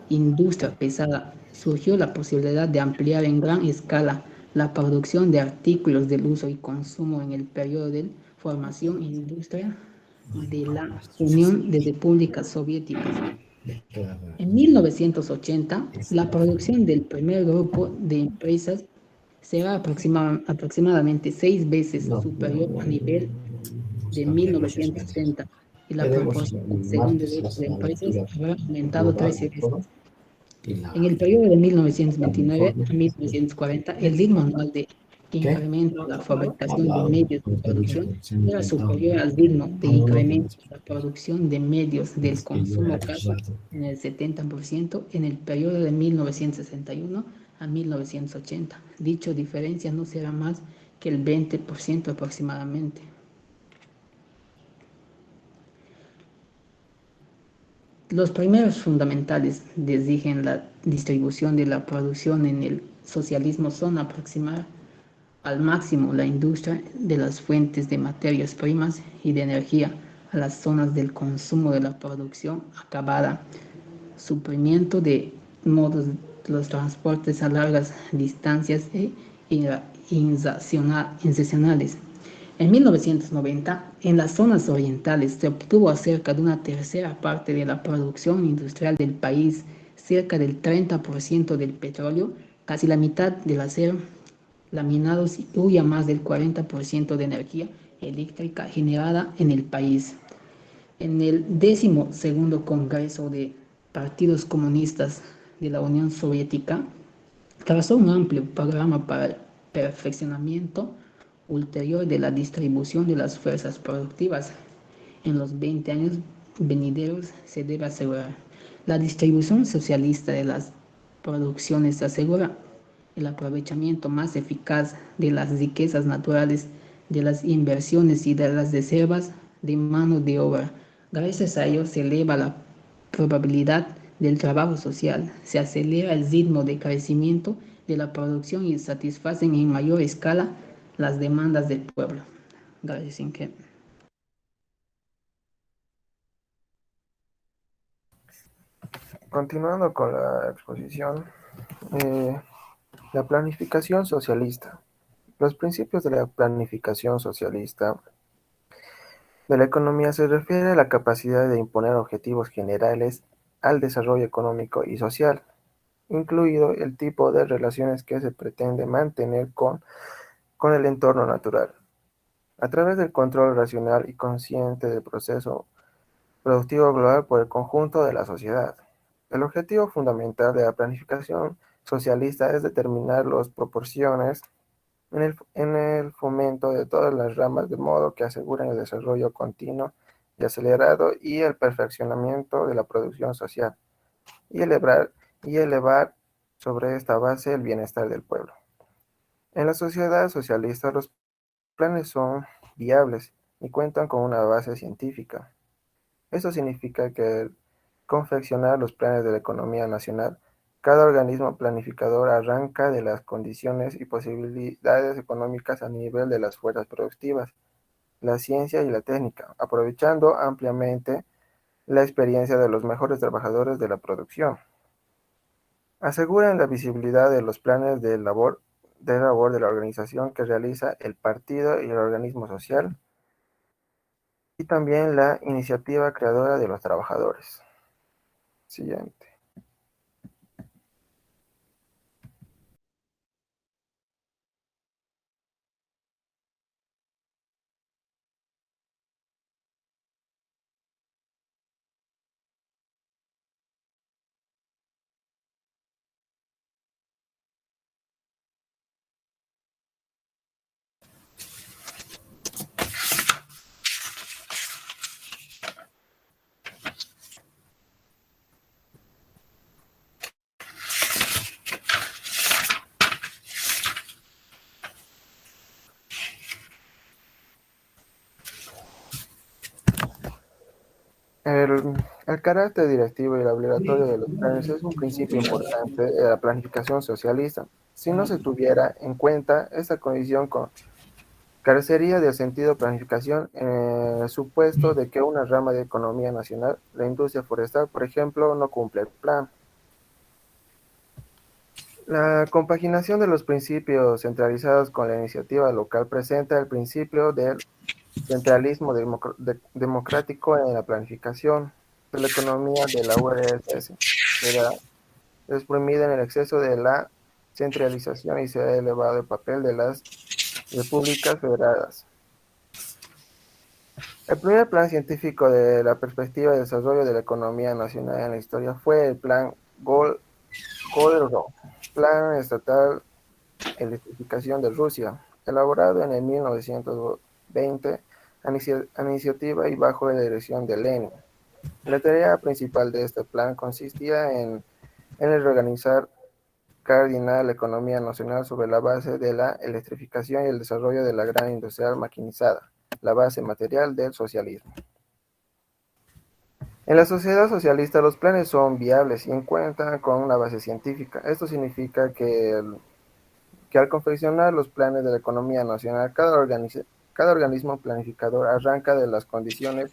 Speaker 5: industria pesada, surgió la posibilidad de ampliar en gran escala la producción de artículos del uso y consumo en el periodo de formación industrial de la Unión de Repúblicas Soviéticas. En 1980, la producción del primer grupo de empresas será aproximadamente 6 veces superior a nivel de 1960 y la proporción del segundo grupo de empresas habrá aumentado 13 veces. En el periodo de 1929 a 1940, el ritmo anual de incremento de la fabricación de medios de producción era superior al ritmo de incremento de la producción de medios del consumo casa en el 70% en el periodo de 1961 a 1980. Dicha diferencia no será más que el 20% aproximadamente. Los primeros fundamentales dirigen la distribución de la producción en el socialismo son aproximar al máximo la industria de las fuentes de materias primas y de energía a las zonas del consumo de la producción acabada, suprimiento de modos de los transportes a largas distancias e incensionales. En 1990, en las zonas orientales se obtuvo acerca de una tercera parte de la producción industrial del país, cerca del 30% del petróleo, casi la mitad del acero laminados y huya más del 40% de energía eléctrica generada en el país. En el 12º Congreso de Partidos Comunistas de la Unión Soviética, trazó un amplio programa para el perfeccionamiento ulterior de la distribución de las fuerzas productivas. En los 20 años venideros se debe asegurar la distribución socialista de las producciones asegura el aprovechamiento más eficaz de las riquezas naturales, de las inversiones y de las reservas de mano de obra. Gracias a ello se eleva la probabilidad del trabajo social, se acelera el ritmo de crecimiento de la producción y satisfacen en mayor escala las demandas del pueblo. Gracias, Inge.
Speaker 3: Continuando con la exposición, eh, la planificación socialista. Los principios de la planificación socialista de la economía se refiere a la capacidad de imponer objetivos generales al desarrollo económico y social, incluido el tipo de relaciones que se pretende mantener con el entorno natural, a través del control racional y consciente del proceso productivo global por el conjunto de la sociedad. El objetivo fundamental de la planificación socialista es determinar las proporciones en el fomento de todas las ramas de modo que aseguren el desarrollo continuo y acelerado y el perfeccionamiento de la producción social y elevar sobre esta base el bienestar del pueblo. En la sociedad socialista los planes son viables y cuentan con una base científica. Esto significa que al confeccionar los planes de la economía nacional, cada organismo planificador arranca de las condiciones y posibilidades económicas a nivel de las fuerzas productivas, la ciencia y la técnica, aprovechando ampliamente la experiencia de los mejores trabajadores de la producción. Aseguran la visibilidad de los planes de labor de la organización que realiza el partido y el organismo social, y también la iniciativa creadora de los trabajadores. Siguiente. El carácter directivo y el obligatorio de los planes es un principio importante de la planificación socialista. Si no se tuviera en cuenta esta condición, carecería de sentido planificación en el supuesto de que una rama de economía nacional, la industria forestal, por ejemplo, no cumple el plan. La compaginación de los principios centralizados con la iniciativa local presenta el principio del centralismo democrático en la planificación de la economía de la URSS. Queda exprimida en el exceso de la centralización y se ha elevado el papel de las repúblicas federadas. El primer plan científico de la perspectiva de desarrollo de la economía nacional en la historia fue el Plan Goldberg, Plan Estatal de Electrificación de Rusia, elaborado en el 1920 a iniciativa y bajo la dirección de Lenin. La tarea principal de este plan consistía en el reorganizar cardinal la economía nacional sobre la base de la electrificación y el desarrollo de la gran industria maquinizada, la base material del socialismo. En la sociedad socialista los planes son viables y cuentan con una base científica. Esto significa que que al confeccionar los planes de la economía nacional, cada organismo planificador arranca de las condiciones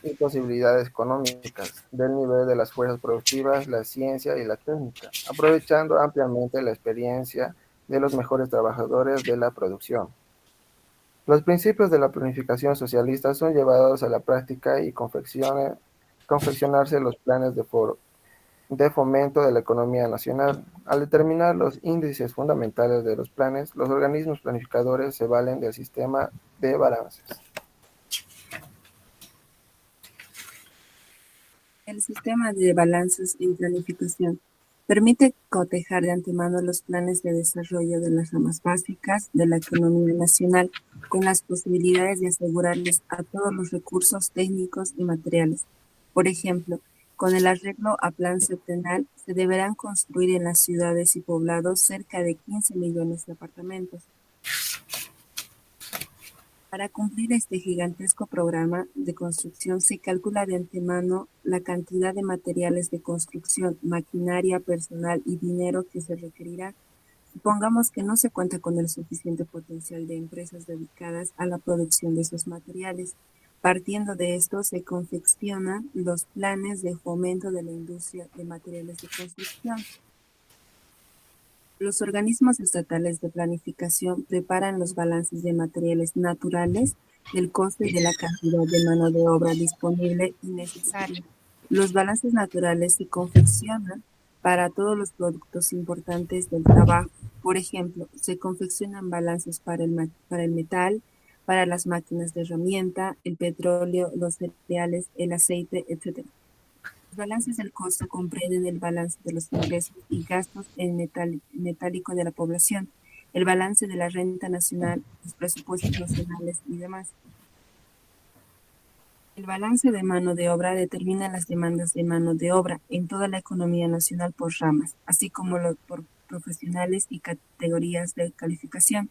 Speaker 3: y posibilidades económicas, del nivel de las fuerzas productivas, la ciencia y la técnica, aprovechando ampliamente la experiencia de los mejores trabajadores de la producción. Los principios de la planificación socialista son llevados a la práctica y confeccionarse los planes de fomento de la economía nacional. Al determinar los índices fundamentales de los planes, los organismos planificadores se valen del sistema de balances.
Speaker 4: El sistema de balances en planificación permite cotejar de antemano los planes de desarrollo de las ramas básicas de la economía nacional con las posibilidades de asegurarles a todos los recursos técnicos y materiales. Por ejemplo, con el arreglo a plan septenal se deberán construir en las ciudades y poblados cerca de 15 millones de apartamentos. Para cumplir este gigantesco programa de construcción se calcula de antemano la cantidad de materiales de construcción, maquinaria, personal y dinero que se requerirá. Supongamos que no se cuenta con el suficiente potencial de empresas dedicadas a la producción de esos materiales. Partiendo de esto, se confeccionan los planes de fomento de la industria de materiales de construcción. Los organismos estatales de planificación preparan los balances de materiales naturales, del coste y de la cantidad de mano de obra disponible y necesaria. Los balances naturales se confeccionan para todos los productos importantes del trabajo. Por ejemplo, se confeccionan balances para el metal, para las máquinas de herramienta, el petróleo, los cereales, el aceite, etc. Los balances del costo comprenden el balance de los ingresos y gastos en metálico de la población, el balance de la renta nacional, los presupuestos nacionales y demás. El balance de mano de obra determina las demandas de mano de obra en toda la economía nacional por ramas, así como por profesionales y categorías de calificación.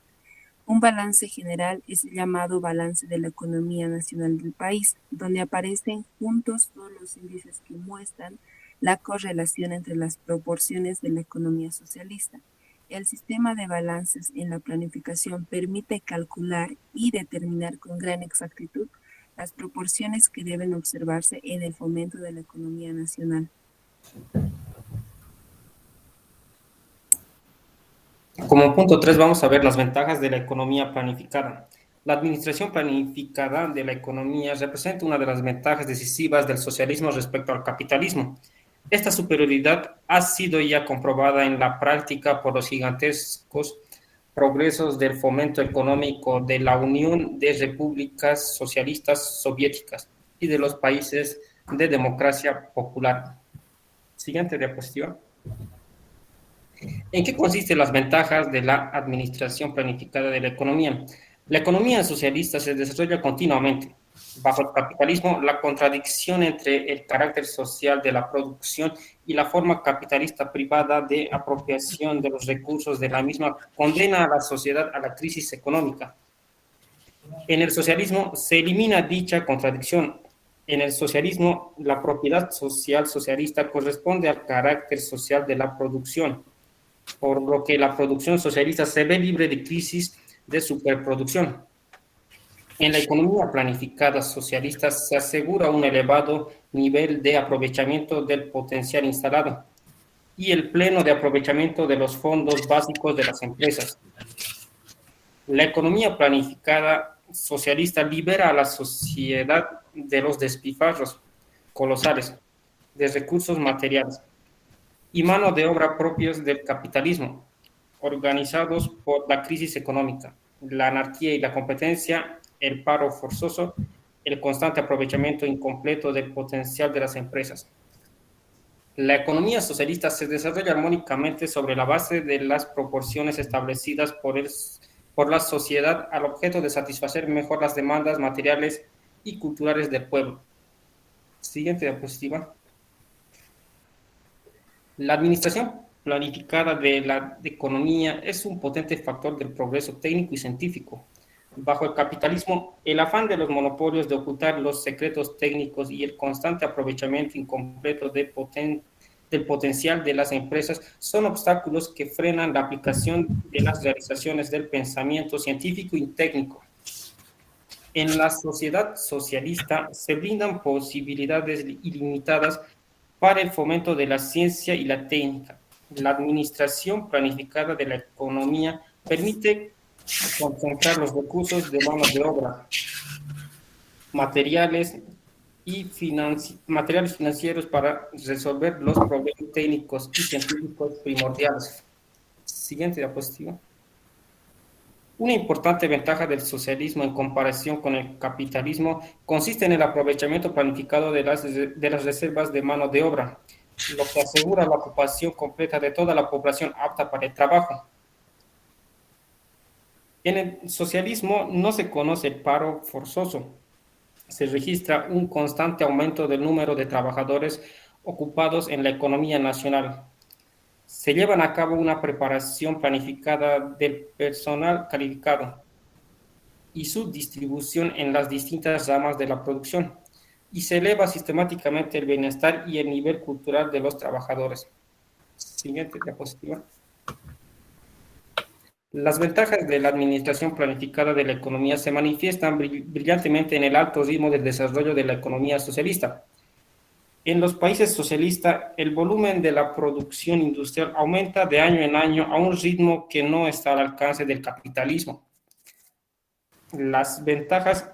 Speaker 4: Un balance general es el llamado balance de la economía nacional del país, donde aparecen juntos todos los índices que muestran la correlación entre las proporciones de la economía socialista. El sistema de balances en la planificación permite calcular y determinar con gran exactitud las proporciones que deben observarse en el fomento de la economía nacional.
Speaker 6: Como punto 3 vamos a ver las ventajas de la economía planificada. La administración planificada de la economía representa una de las ventajas decisivas del socialismo respecto al capitalismo. Esta superioridad ha sido ya comprobada en la práctica por los gigantescos progresos del fomento económico de la Unión de Repúblicas Socialistas Soviéticas y de los países de democracia popular. Siguiente diapositiva. ¿En qué consisten las ventajas de la administración planificada de la economía? La economía socialista se desarrolla continuamente. Bajo el capitalismo, la contradicción entre el carácter social de la producción y la forma capitalista privada de apropiación de los recursos de la misma condena a la sociedad a la crisis económica. En el socialismo se elimina dicha contradicción. En el socialismo, la propiedad social socialista corresponde al carácter social de la producción, por lo que la producción socialista se ve libre de crisis de superproducción. En la economía planificada socialista se asegura un elevado nivel de aprovechamiento del potencial instalado y el pleno de aprovechamiento de los fondos básicos de las empresas. La economía planificada socialista libera a la sociedad de los despilfarros colosales de recursos materiales y mano de obra propios del capitalismo, organizados por la crisis económica, la anarquía y la competencia, el paro forzoso, el constante aprovechamiento incompleto del potencial de las empresas. La economía socialista se desarrolla armónicamente sobre la base de las proporciones establecidas por la sociedad al objeto de satisfacer mejor las demandas materiales y culturales del pueblo. Siguiente diapositiva. La administración planificada de la economía es un potente factor del progreso técnico y científico. Bajo el capitalismo, el afán de los monopolios de ocultar los secretos técnicos y el constante aprovechamiento incompleto del potencial de las empresas son obstáculos que frenan la aplicación de las realizaciones del pensamiento científico y técnico. En la sociedad socialista se brindan posibilidades ilimitadas para el fomento de la ciencia y la técnica. La administración planificada de la economía permite concentrar los recursos de mano de obra, materiales materiales financieros para resolver los problemas técnicos y científicos primordiales. Siguiente diapositiva. Una importante ventaja del socialismo en comparación con el capitalismo consiste en el aprovechamiento planificado de las reservas de mano de obra, lo que asegura la ocupación completa de toda la población apta para el trabajo. En el socialismo no se conoce el paro forzoso. Se registra un constante aumento del número de trabajadores ocupados en la economía nacional. Se llevan a cabo una preparación planificada del personal calificado y su distribución en las distintas ramas de la producción, y se eleva sistemáticamente el bienestar y el nivel cultural de los trabajadores. Siguiente diapositiva. Las ventajas de la administración planificada de la economía se manifiestan brillantemente en el alto ritmo del desarrollo de la economía socialista. En los países socialistas, el volumen de la producción industrial aumenta de año en año a un ritmo que no está al alcance del capitalismo. Las ventajas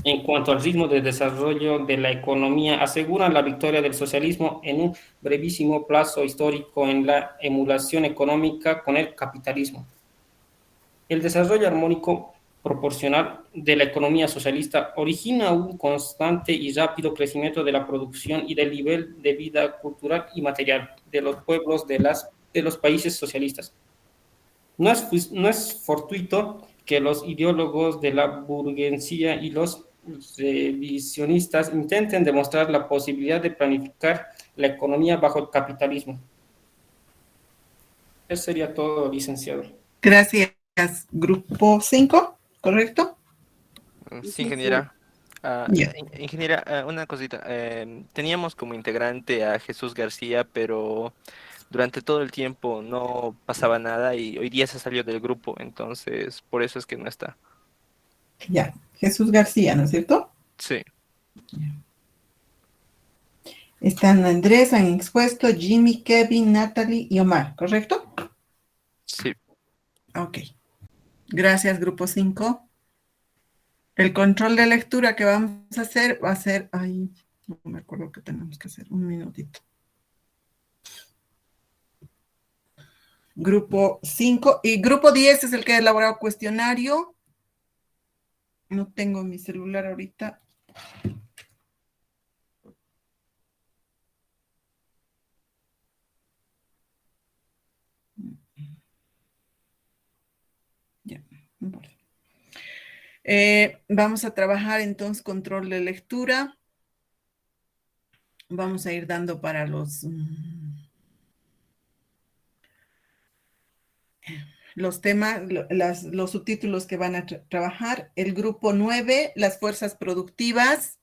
Speaker 6: en cuanto al ritmo de desarrollo de la economía aseguran la victoria del socialismo en un brevísimo plazo histórico en la emulación económica con el capitalismo. El desarrollo armónico proporcional de la economía socialista origina un constante y rápido crecimiento de la producción y del nivel de vida cultural y material de los pueblos de los países socialistas. No es fortuito que los ideólogos de la burguesía y los revisionistas intenten demostrar la posibilidad de planificar la economía bajo el capitalismo. Eso sería todo, licenciado.
Speaker 1: Gracias. Grupo 5, ¿correcto?
Speaker 2: Sí, ingeniera.
Speaker 1: Ya.
Speaker 2: Ingeniera, una cosita. Teníamos como integrante a Jesús García, pero durante todo el tiempo no pasaba nada y hoy día se salió del grupo, entonces por eso es que no está.
Speaker 1: Ya. Jesús García, ¿no es cierto?
Speaker 2: Sí.
Speaker 1: Están Andrés, han expuesto, Jimmy, Kevin, Natalie y Omar, ¿correcto?
Speaker 2: Sí.
Speaker 1: Ok. Gracias, grupo 5. El control de lectura que vamos a hacer va a ser... Ay, no me acuerdo qué tenemos que hacer. Un minutito. Grupo 5. Y grupo 10 es el que ha elaborado cuestionario. No tengo mi celular ahorita. Ya, no importa. Vamos a trabajar entonces control de lectura. Vamos a ir dando para los temas, los subtítulos que van a trabajar. El grupo 9, las fuerzas productivas.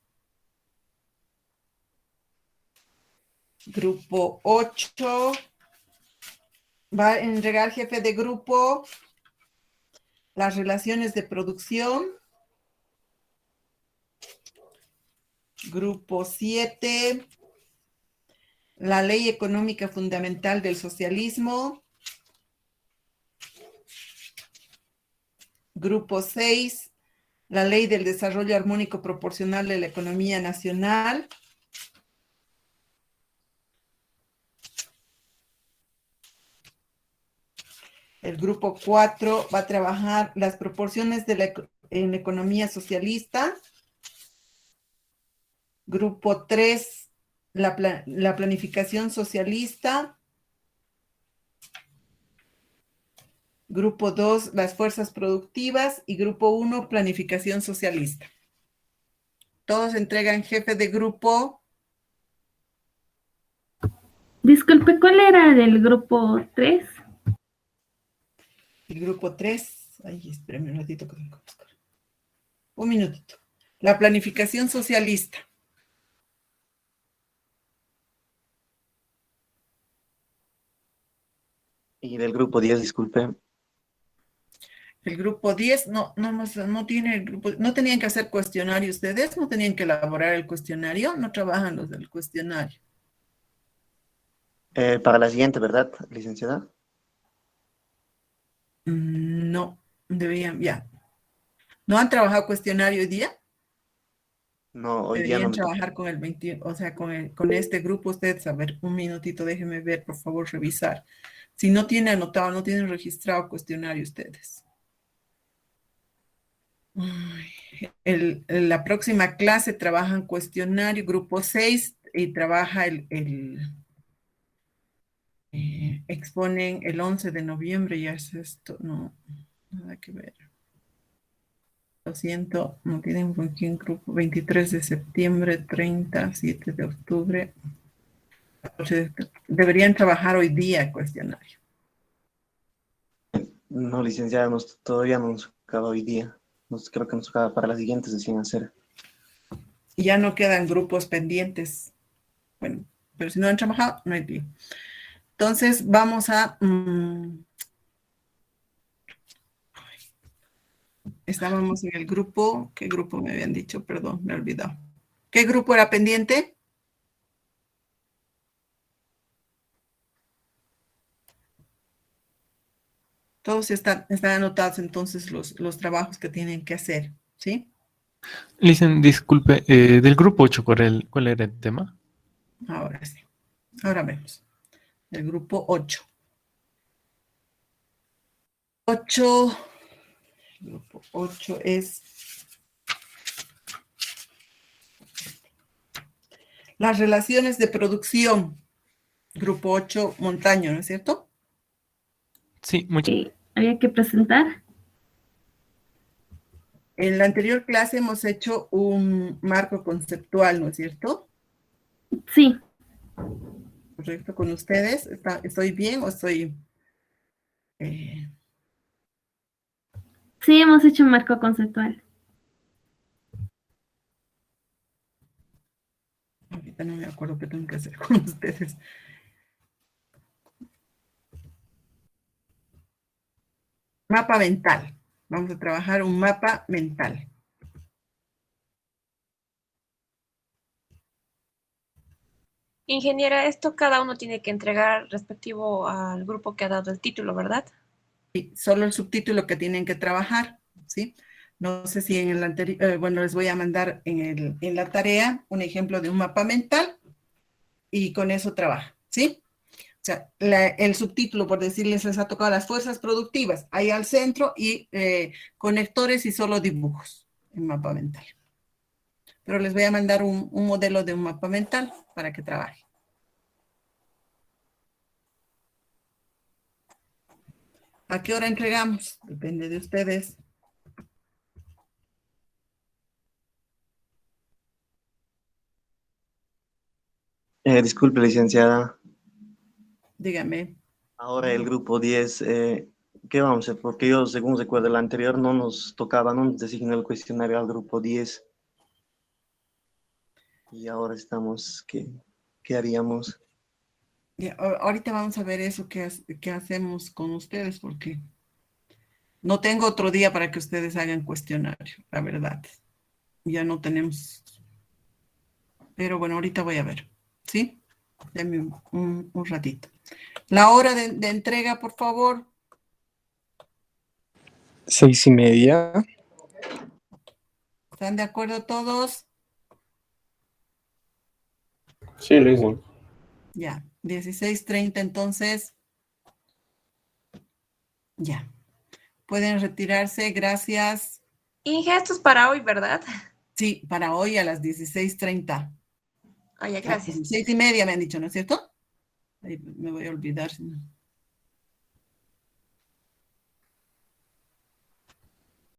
Speaker 1: Grupo 8, va a entregar jefe de grupo las relaciones de producción. Grupo 7, la ley económica fundamental del socialismo. Grupo 6, la ley del desarrollo armónico proporcional de la economía nacional. El grupo 4 va a trabajar las proporciones en la economía socialista. Grupo 3, la planificación socialista. Grupo 2, las fuerzas productivas. Y grupo 1, planificación socialista. Todos entregan jefe de grupo.
Speaker 7: Disculpe, ¿cuál era del grupo 3?
Speaker 1: El grupo 3, ay, espérame un ratito que tengo que buscar. Un minutito. La planificación socialista.
Speaker 8: Y del grupo 10, disculpe.
Speaker 1: El grupo 10 no tiene el grupo, no tenían que hacer cuestionario ustedes, no tenían que elaborar el cuestionario, no trabajan los del cuestionario.
Speaker 8: Para la siguiente, ¿verdad, licenciada?
Speaker 1: No, deberían, ya. ¿No han trabajado cuestionario hoy día?
Speaker 8: No, hoy día no
Speaker 1: Deberían
Speaker 8: me tocó.
Speaker 1: trabajar con el 21, o sea, con este grupo ustedes, a ver, un minutito, déjenme ver, por favor, revisar. Si no tienen anotado, no tienen registrado cuestionario ustedes. La próxima clase trabajan cuestionario, grupo 6, y trabaja exponen el 11 de noviembre, ya es esto, no, nada que ver. Lo siento, no tienen con quién grupo, 23 de septiembre, 30, 7 de octubre. Deberían trabajar hoy día el cuestionario.
Speaker 8: No, licenciada, todavía no nos acaba hoy día. Creo que nos acaba para la siguiente sesión hacer.
Speaker 1: Y ya no quedan grupos pendientes. Bueno, pero si no han trabajado, no hay lío. Entonces, vamos a... estábamos en el grupo... ¿Qué grupo me habían dicho? Perdón, me he olvidado. ¿Qué grupo era pendiente? Todos están anotados entonces los trabajos que tienen que hacer, ¿sí?
Speaker 9: Listen, disculpe, del grupo 8, ¿cuál era el tema?
Speaker 1: Ahora sí. Ahora vemos. El grupo 8. 8. El grupo 8 es las relaciones de producción. Grupo 8, Montaño, ¿no es cierto?
Speaker 9: Sí, muchas.
Speaker 7: Había que presentar.
Speaker 1: En la anterior clase hemos hecho un marco conceptual, ¿no es cierto?
Speaker 7: Sí,
Speaker 1: Correcto, con ustedes. ¿Estoy bien o estoy...?
Speaker 7: sí, hemos hecho un marco conceptual.
Speaker 1: Ahorita no me acuerdo qué tengo que hacer con ustedes. Mapa mental. Vamos a trabajar un mapa mental.
Speaker 10: Ingeniera, esto cada uno tiene que entregar respectivo al grupo que ha dado el título, ¿verdad?
Speaker 1: Sí, solo el subtítulo que tienen que trabajar, ¿sí? No sé si en el anterior, bueno, les voy a mandar en la tarea un ejemplo de un mapa mental y con eso trabaja, ¿sí? O sea, el subtítulo, por decirles, les ha tocado las fuerzas productivas, ahí al centro y conectores y solo dibujos en mapa mental. Pero les voy a mandar un modelo de un mapa mental para que trabaje. ¿A qué hora entregamos? Depende de ustedes.
Speaker 8: Disculpe, licenciada.
Speaker 1: Dígame.
Speaker 8: Ahora el grupo 10, ¿qué vamos a hacer? Porque yo, según recuerdo, el anterior no nos tocaba, no nos designó el cuestionario al grupo 10. Y ahora estamos, ¿qué haríamos?
Speaker 1: Ya, ahorita vamos a ver eso que hacemos con ustedes, porque no tengo otro día para que ustedes hagan cuestionario, la verdad. Ya no tenemos. Pero bueno, ahorita voy a ver, ¿sí? Denme un ratito. La hora de entrega, por favor.
Speaker 11: 6:30.
Speaker 1: ¿Están de acuerdo todos?
Speaker 11: Sí, lo hice.
Speaker 1: Ya, 16:30 entonces. Ya. Pueden retirarse, gracias.
Speaker 10: Inge, esto es para hoy, ¿verdad?
Speaker 1: Sí, para hoy a las 16:30.
Speaker 10: Ah, ya, gracias.
Speaker 1: 6:30 me han dicho, ¿no es cierto? Ahí me voy a olvidar.